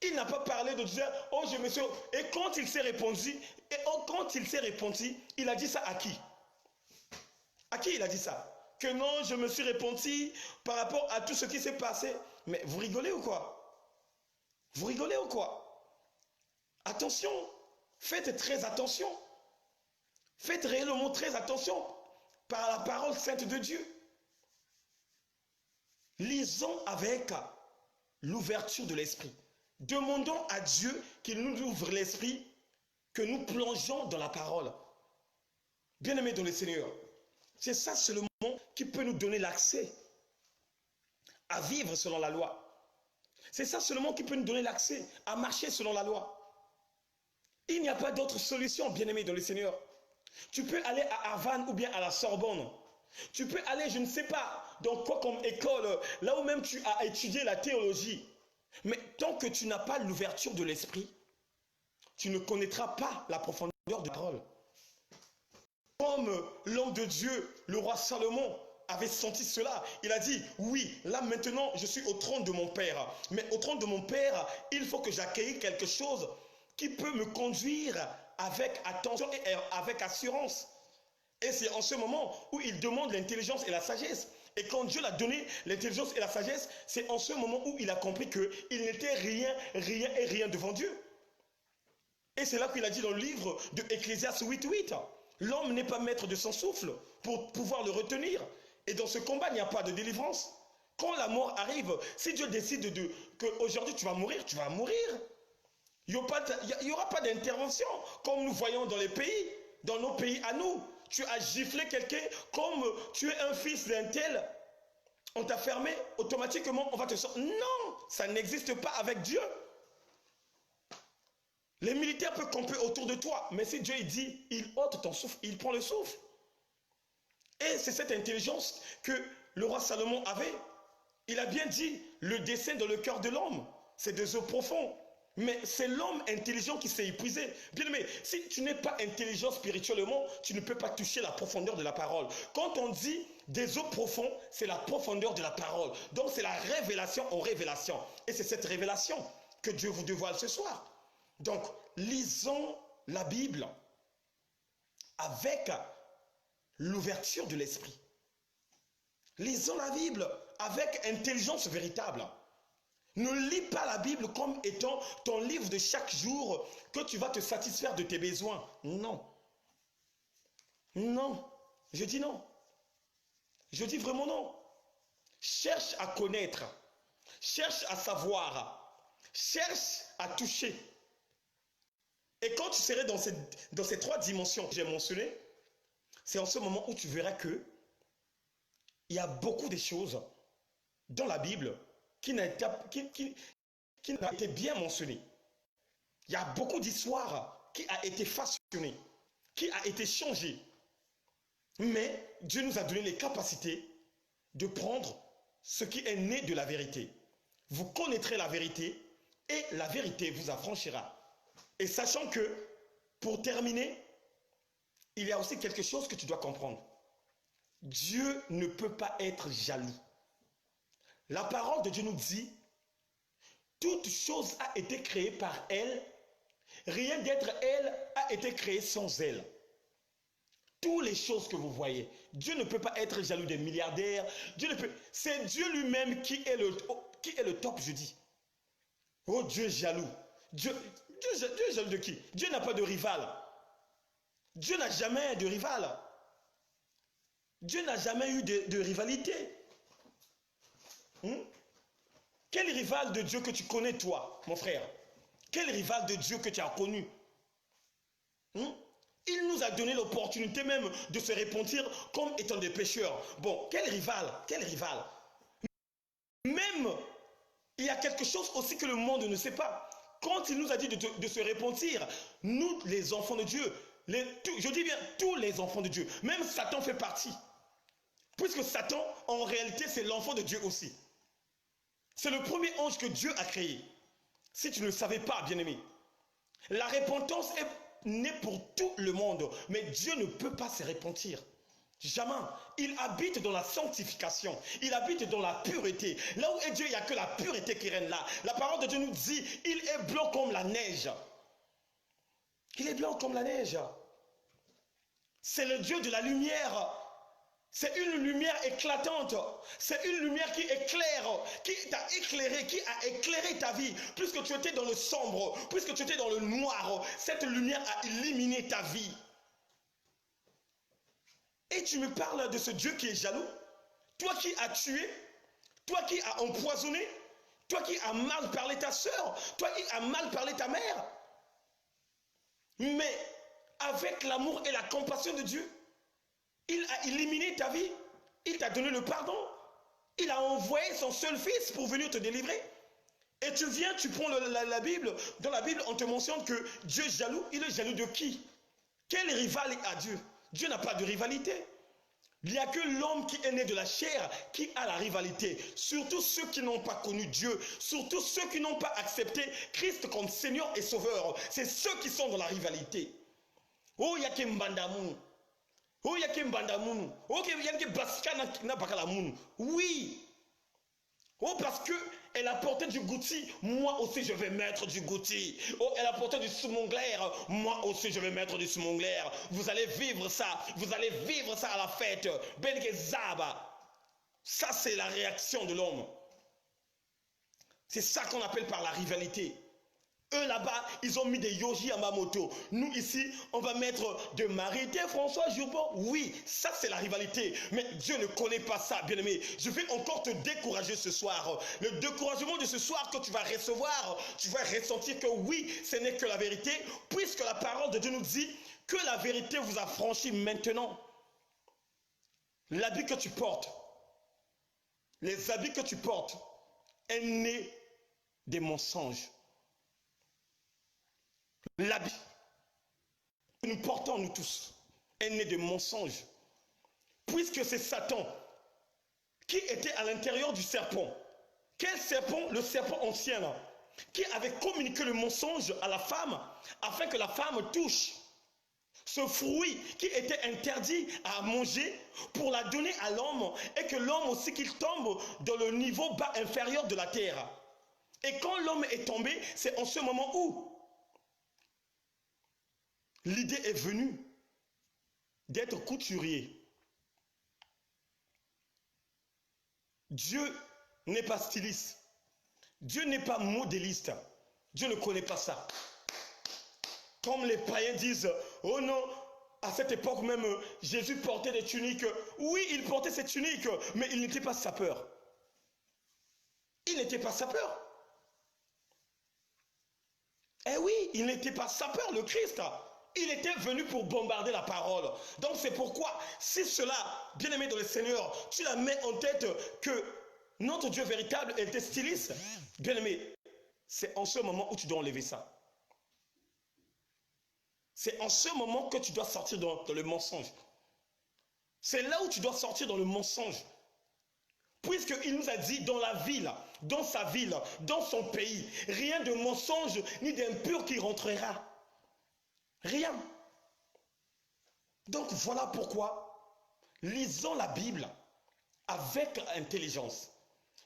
il n'a pas parlé de dire, oh je me suis... Et quand il s'est répandu, il a dit ça à qui? À qui il a dit ça? Que non, je me suis repenti par rapport à tout ce qui s'est passé. Mais vous rigolez ou quoi? Vous rigolez ou quoi? Attention, faites très attention. Faites réellement très attention par la parole sainte de Dieu. Lisons avec l'ouverture de l'esprit. Demandons à Dieu qu'il nous ouvre l'esprit, que nous plongeons dans la parole. Bien-aimés dans le Seigneur, c'est ça seulement qui peut nous donner l'accès à vivre selon la loi. C'est ça seulement qui peut nous donner l'accès à marcher selon la loi. Il n'y a pas d'autre solution, bien-aimés dans le Seigneur. Tu peux aller à Havane ou bien à la Sorbonne. Tu peux aller, je ne sais pas, dans quoi comme école, là où même tu as étudié la théologie. Mais tant que tu n'as pas l'ouverture de l'esprit, tu ne connaîtras pas la profondeur de la parole. Comme l'homme de Dieu, le roi Salomon, avait senti cela, il a dit, oui, là maintenant je suis au trône de mon Père. Mais au trône de mon Père, il faut que j'accueille quelque chose qui peut me conduire avec attention et avec assurance. Et c'est en ce moment où il demande l'intelligence et la sagesse. Et quand Dieu l'a donné l'intelligence et la sagesse, c'est en ce moment où il a compris qu'il n'était rien devant Dieu. Et c'est là qu'il a dit dans le livre de Ecclésiaste 8:8, l'homme n'est pas maître de son souffle pour pouvoir le retenir. Et dans ce combat, il n'y a pas de délivrance. Quand la mort arrive, si Dieu décide qu'aujourd'hui tu vas mourir, tu vas mourir. Il n'y aura pas d'intervention comme nous voyons dans les pays, dans nos pays à nous. Tu as giflé quelqu'un comme tu es un fils d'un tel, on t'a fermé, automatiquement on va te sortir. Non, ça n'existe pas avec Dieu. Les militaires peuvent camper autour de toi, mais si Dieu il dit, il ôte ton souffle, il prend le souffle. Et c'est cette intelligence que le roi Salomon avait. Il a bien dit, le dessein dans le cœur de l'homme, c'est des eaux profondes. Mais c'est l'homme intelligent qui s'est épuisé. Bien aimé, si tu n'es pas intelligent spirituellement, tu ne peux pas toucher la profondeur de la parole. Quand on dit des eaux profondes, c'est la profondeur de la parole. Donc c'est la révélation en révélation. Et c'est cette révélation que Dieu vous dévoile ce soir. Donc, lisons la Bible avec l'ouverture de l'esprit. Lisons la Bible avec intelligence véritable. Ne lis pas la Bible comme étant ton livre de chaque jour que tu vas te satisfaire de tes besoins. Non. Non. Je dis non. Je dis vraiment non. Cherche à connaître. Cherche à savoir. Cherche à toucher. Et quand tu serais dans ces trois dimensions que j'ai mentionnées, c'est en ce moment où tu verras que il y a beaucoup de choses dans la Bible qui n'a pas été bien mentionnées. Il y a beaucoup d'histoires qui a été façonnées, qui a été changées. Mais Dieu nous a donné les capacités de prendre ce qui est né de la vérité. Vous connaîtrez la vérité et la vérité vous affranchira. Et sachant que, pour terminer, il y a aussi quelque chose que tu dois comprendre. Dieu ne peut pas être jaloux. La parole de Dieu nous dit, toute chose a été créée par elle, rien d'être elle a été créé sans elle. Toutes les choses que vous voyez, Dieu ne peut pas être jaloux des milliardaires. C'est Dieu lui-même qui est le top, je dis. Oh, Dieu est jaloux. Dieu est jaloux de qui? Dieu n'a pas de rival. Dieu n'a jamais de rival. Dieu n'a jamais eu de rivalité. Quel rival de Dieu que tu connais, toi, mon frère? Quel rival de Dieu que tu as connu? Il nous a donné l'opportunité même de se repentir comme étant des pécheurs. Bon, quel rival? Quel rival? Même, il y a quelque chose aussi que le monde ne sait pas. Quand il nous a dit de se repentir, nous, les enfants de Dieu, je dis bien tous les enfants de Dieu, même Satan fait partie. Puisque Satan, en réalité, c'est l'enfant de Dieu aussi. C'est le premier ange que Dieu a créé. Si tu ne le savais pas, bien-aimé, la repentance est née pour tout le monde, mais Dieu ne peut pas se repentir. Jamais. Il habite dans la sanctification. Il habite dans la pureté. Là où est Dieu, il n'y a que la pureté qui règne là. La parole de Dieu nous dit, il est blanc comme la neige. Il est blanc comme la neige. C'est le Dieu de la lumière. C'est une lumière éclatante. C'est une lumière qui éclaire, qui t'a éclairé, qui a éclairé ta vie. Puisque tu étais dans le sombre, puisque tu étais dans le noir, cette lumière a illuminé ta vie. Et tu me parles de ce Dieu qui est jaloux? Toi qui as tué, toi qui as empoisonné, toi qui as mal parlé ta soeur, toi qui as mal parlé ta mère. Mais avec l'amour et la compassion de Dieu, il a éliminé ta vie, il t'a donné le pardon, il a envoyé son seul fils pour venir te délivrer. Et tu viens, tu prends la Bible, dans la Bible on te mentionne que Dieu est jaloux. Il est jaloux de qui? Quel rival a Dieu? Dieu n'a pas de rivalité. Il n'y a que l'homme qui est né de la chair qui a la rivalité. Surtout ceux qui n'ont pas connu Dieu. Surtout ceux qui n'ont pas accepté Christ comme Seigneur et Sauveur. C'est ceux qui sont dans la rivalité. Oh, yake mbandamunu. Oh, yake mbandamunu. Oh, yake baska na bakalamunu. Oui. Oh, parce que elle a porté du goutti, moi aussi je vais mettre du goutti. Oh, elle a porté du soumonglaire, moi aussi je vais mettre du soumonglaire. Vous allez vivre ça à la fête. Benkezaba. Ça c'est la réaction de l'homme. C'est ça qu'on appelle par la rivalité. Eux là-bas, ils ont mis des Yoji Yamamoto. Nous ici, on va mettre de Marité François Joubon. Oui, ça c'est la rivalité. Mais Dieu ne connaît pas ça, bien-aimé. Je vais encore te décourager ce soir. Le découragement de ce soir que tu vas recevoir, tu vas ressentir que oui, ce n'est que la vérité, puisque la parole de Dieu nous dit que la vérité vous a franchi maintenant. L'habit que tu portes, les habits que tu portes, est né des mensonges. L'habit que nous portons, nous tous, est né de mensonges. Puisque c'est Satan qui était à l'intérieur du serpent. Quel serpent? Le serpent ancien, là, qui avait communiqué le mensonge à la femme afin que la femme touche ce fruit qui était interdit à manger pour la donner à l'homme et que l'homme aussi qu'il tombe dans le niveau bas inférieur de la terre. Et quand l'homme est tombé, c'est en ce moment où l'idée est venue d'être couturier. Dieu n'est pas styliste. Dieu n'est pas modéliste. Dieu ne connaît pas ça. Comme les païens disent, oh non, à cette époque même, Jésus portait des tuniques. Oui, il portait ces tuniques, mais il n'était pas sapeur. Il n'était pas sapeur. Eh oui, il n'était pas sapeur, le Christ. Il était venu pour bombarder la parole. Donc c'est pourquoi, si cela, bien-aimé dans le Seigneur, tu la mets en tête que notre Dieu véritable était styliste, bien-aimé, c'est en ce moment où tu dois enlever ça. C'est en ce moment que tu dois sortir dans le mensonge. C'est là où tu dois sortir dans le mensonge. Puisqu'il nous a dit dans la ville, dans sa ville, dans son pays, rien de mensonge ni d'impur qui rentrera. Rien. Donc voilà pourquoi, lisons la Bible avec intelligence.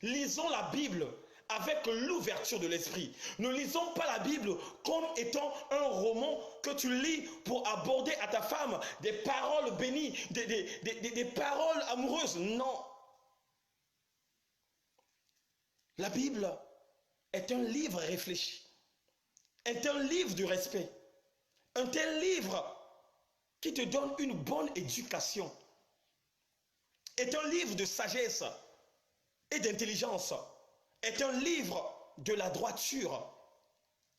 Lisons la Bible avec l'ouverture de l'esprit. Ne lisons pas la Bible comme étant un roman que tu lis pour aborder à ta femme des paroles bénies, des paroles amoureuses. Non. La Bible est un livre réfléchi, est un livre de respect, un tel livre qui te donne une bonne éducation, est un livre de sagesse et d'intelligence, est un livre de la droiture.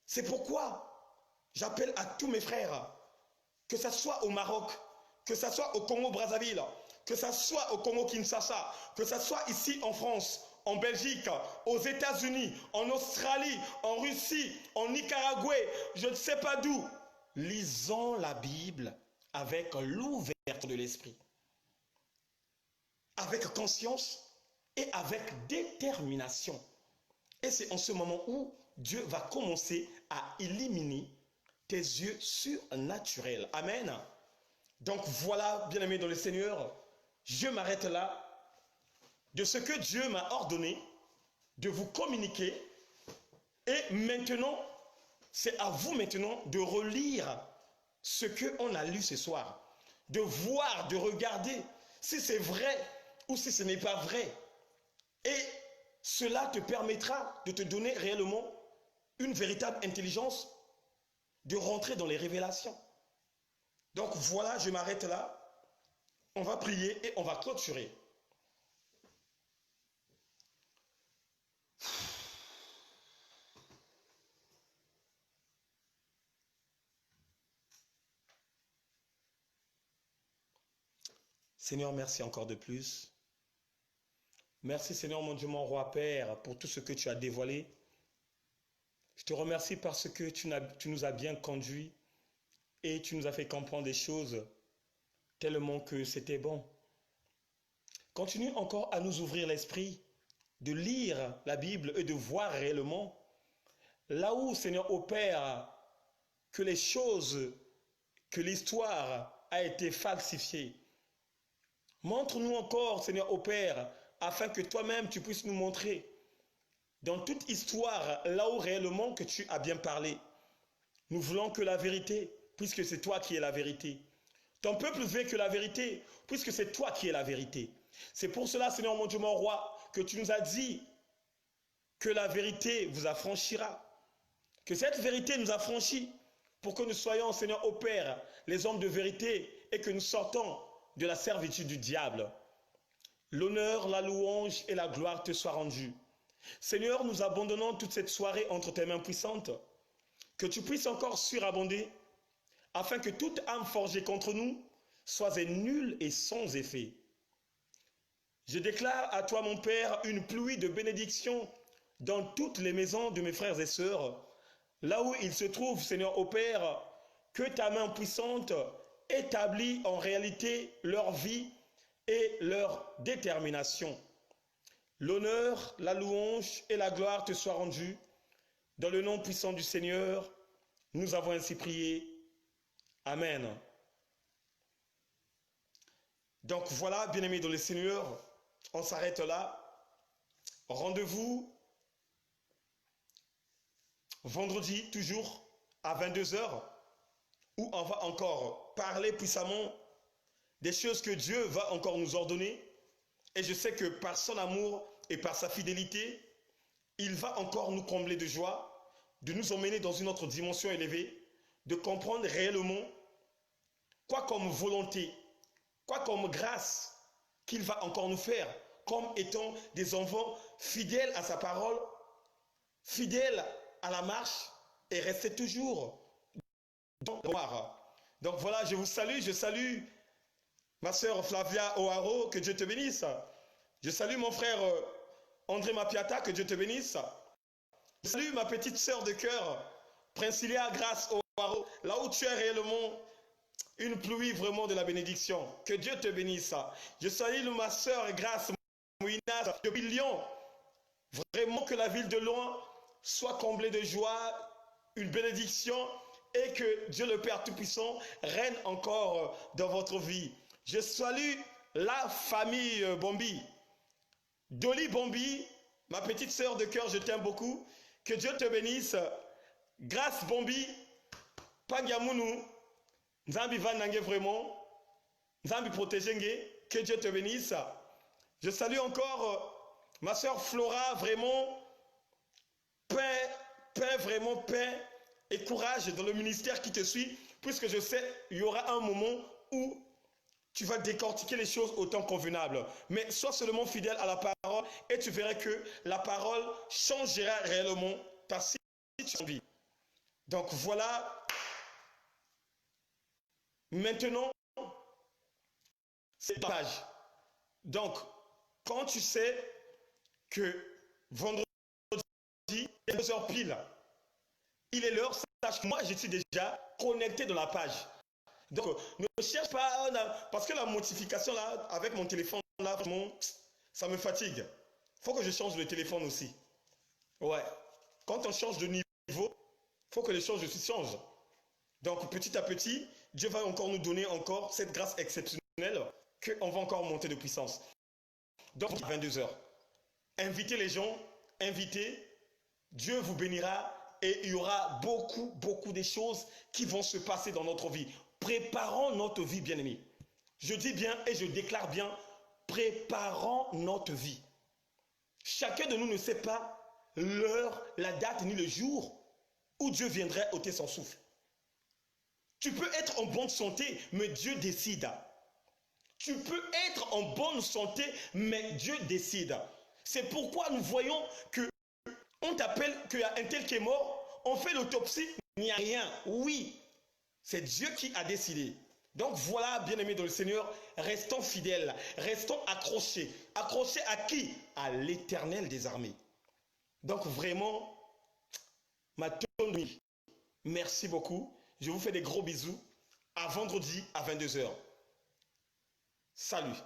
C'est pourquoi j'appelle à tous mes frères, que ce soit au Maroc, que ce soit au Congo-Brazzaville, que ce soit au Congo-Kinshasa, que ce soit ici en France, en Belgique, aux États-Unis, en Australie, en Russie, en Nicaragua, je ne sais pas d'où. Lisons la Bible avec l'ouverture de l'esprit, avec conscience et avec détermination. Et c'est en ce moment où Dieu va commencer à éliminer tes yeux surnaturels. Amen. Donc voilà, bien-aimés dans le Seigneur, je m'arrête là de ce que Dieu m'a ordonné de vous communiquer. Et maintenant, c'est à vous maintenant de relire ce qu'on a lu ce soir, de voir, de regarder si c'est vrai ou si ce n'est pas vrai. Et cela te permettra de te donner réellement une véritable intelligence, de rentrer dans les révélations. Donc voilà, je m'arrête là. On va prier et on va clôturer. Seigneur, merci encore de plus. Merci Seigneur, mon Dieu, mon roi Père, pour tout ce que tu as dévoilé. Je te remercie parce que tu nous as bien conduits et tu nous as fait comprendre des choses tellement que c'était bon. Continue encore à nous ouvrir l'esprit, de lire la Bible et de voir réellement là où, Seigneur, opère que les choses, que l'histoire a été falsifiée. Montre-nous encore, Seigneur, ô Père, afin que toi-même tu puisses nous montrer dans toute histoire, là où réellement que tu as bien parlé. Nous voulons que la vérité, puisque c'est toi qui es la vérité. Ton peuple veut que la vérité, puisque c'est toi qui es la vérité. C'est pour cela, Seigneur mon Dieu, mon roi, que tu nous as dit que la vérité vous affranchira. Que cette vérité nous affranchit pour que nous soyons, Seigneur, ô Père, les hommes de vérité et que nous sortons de la servitude du diable. L'honneur, la louange et la gloire te soient rendus. Seigneur, nous abandonnons toute cette soirée entre tes mains puissantes, que tu puisses encore surabonder, afin que toute âme forgée contre nous soit nulle et sans effet. Je déclare à toi, mon Père, une pluie de bénédictions dans toutes les maisons de mes frères et sœurs, là où ils se trouvent, Seigneur, ô Père, que ta main puissante établit en réalité leur vie et leur détermination. L'honneur, la louange et la gloire te soient rendus. Dans le nom puissant du Seigneur, nous avons ainsi prié. Amen. Donc voilà, bien-aimés dans le Seigneur, on s'arrête là. Rendez-vous vendredi, toujours à 22h, où on va encore parler puissamment des choses que Dieu va encore nous ordonner. Et je sais que par son amour et par sa fidélité, il va encore nous combler de joie, de nous emmener dans une autre dimension élevée, de comprendre réellement quoi comme volonté, quoi comme grâce qu'il va encore nous faire, comme étant des enfants fidèles à sa parole, fidèles à la marche et rester toujours dans la gloire. Donc voilà, je vous salue, je salue ma sœur Flavia O'Haro, que Dieu te bénisse. Je salue mon frère André Mapiata, que Dieu te bénisse. Je salue ma petite sœur de cœur, Princilia Grace O'Haro, là où tu es réellement une pluie vraiment de la bénédiction. Que Dieu te bénisse. Je salue ma sœur Grace Mouinas depuis Lyon. Vraiment que la ville de Lyon soit comblée de joie, une bénédiction, et que Dieu le Père Tout-Puissant règne encore dans votre vie. Je salue la famille Bombi. Dolly Bombi, ma petite sœur de cœur, je t'aime beaucoup. Que Dieu te bénisse. Grâce Bombi, Pagiamounou, Nzambi Vanange vraiment, Nzambi Protégenge, que Dieu te bénisse. Je salue encore ma sœur Flora, vraiment, paix, vraiment paix et courage dans le ministère qui te suit, puisque je sais il y aura un moment où tu vas décortiquer les choses au temps convenable. Mais sois seulement fidèle à la parole et tu verras que la parole changera réellement ta situation de vie. Donc voilà. Maintenant, c'est la page. Donc, quand tu sais que vendredi, il est 2h pile, il est l'heure, sache que moi, je suis déjà connecté dans la page. Donc, ne cherche pas, parce que la notification là, avec mon téléphone là, ça me fatigue. Il faut que je change le téléphone aussi. Ouais. Quand on change de niveau, il faut que les choses aussi changent. Donc, petit à petit, Dieu va encore nous donner encore cette grâce exceptionnelle qu'on va encore monter de puissance. Donc, 22h. Invitez les gens, invitez. Dieu vous bénira et il y aura beaucoup de choses qui vont se passer dans notre vie. Préparons notre vie, bien-aimés. Je dis bien et je déclare bien, préparons notre vie. Chacun de nous ne sait pas l'heure, la date ni le jour où Dieu viendrait ôter son souffle. Tu peux être en bonne santé, mais Dieu décide. Tu peux être en bonne santé, mais Dieu décide. C'est pourquoi nous voyons que on t'appelle qu'il y a un tel qui est mort, on fait l'autopsie, il n'y a rien. Oui, c'est Dieu qui a décidé. Donc voilà, bien-aimés dans le Seigneur, restons fidèles, restons accrochés. Accrochés à qui? À l'Éternel des armées. Donc vraiment, ma tonne, merci beaucoup. Je vous fais des gros bisous. À vendredi à 22h. Salut.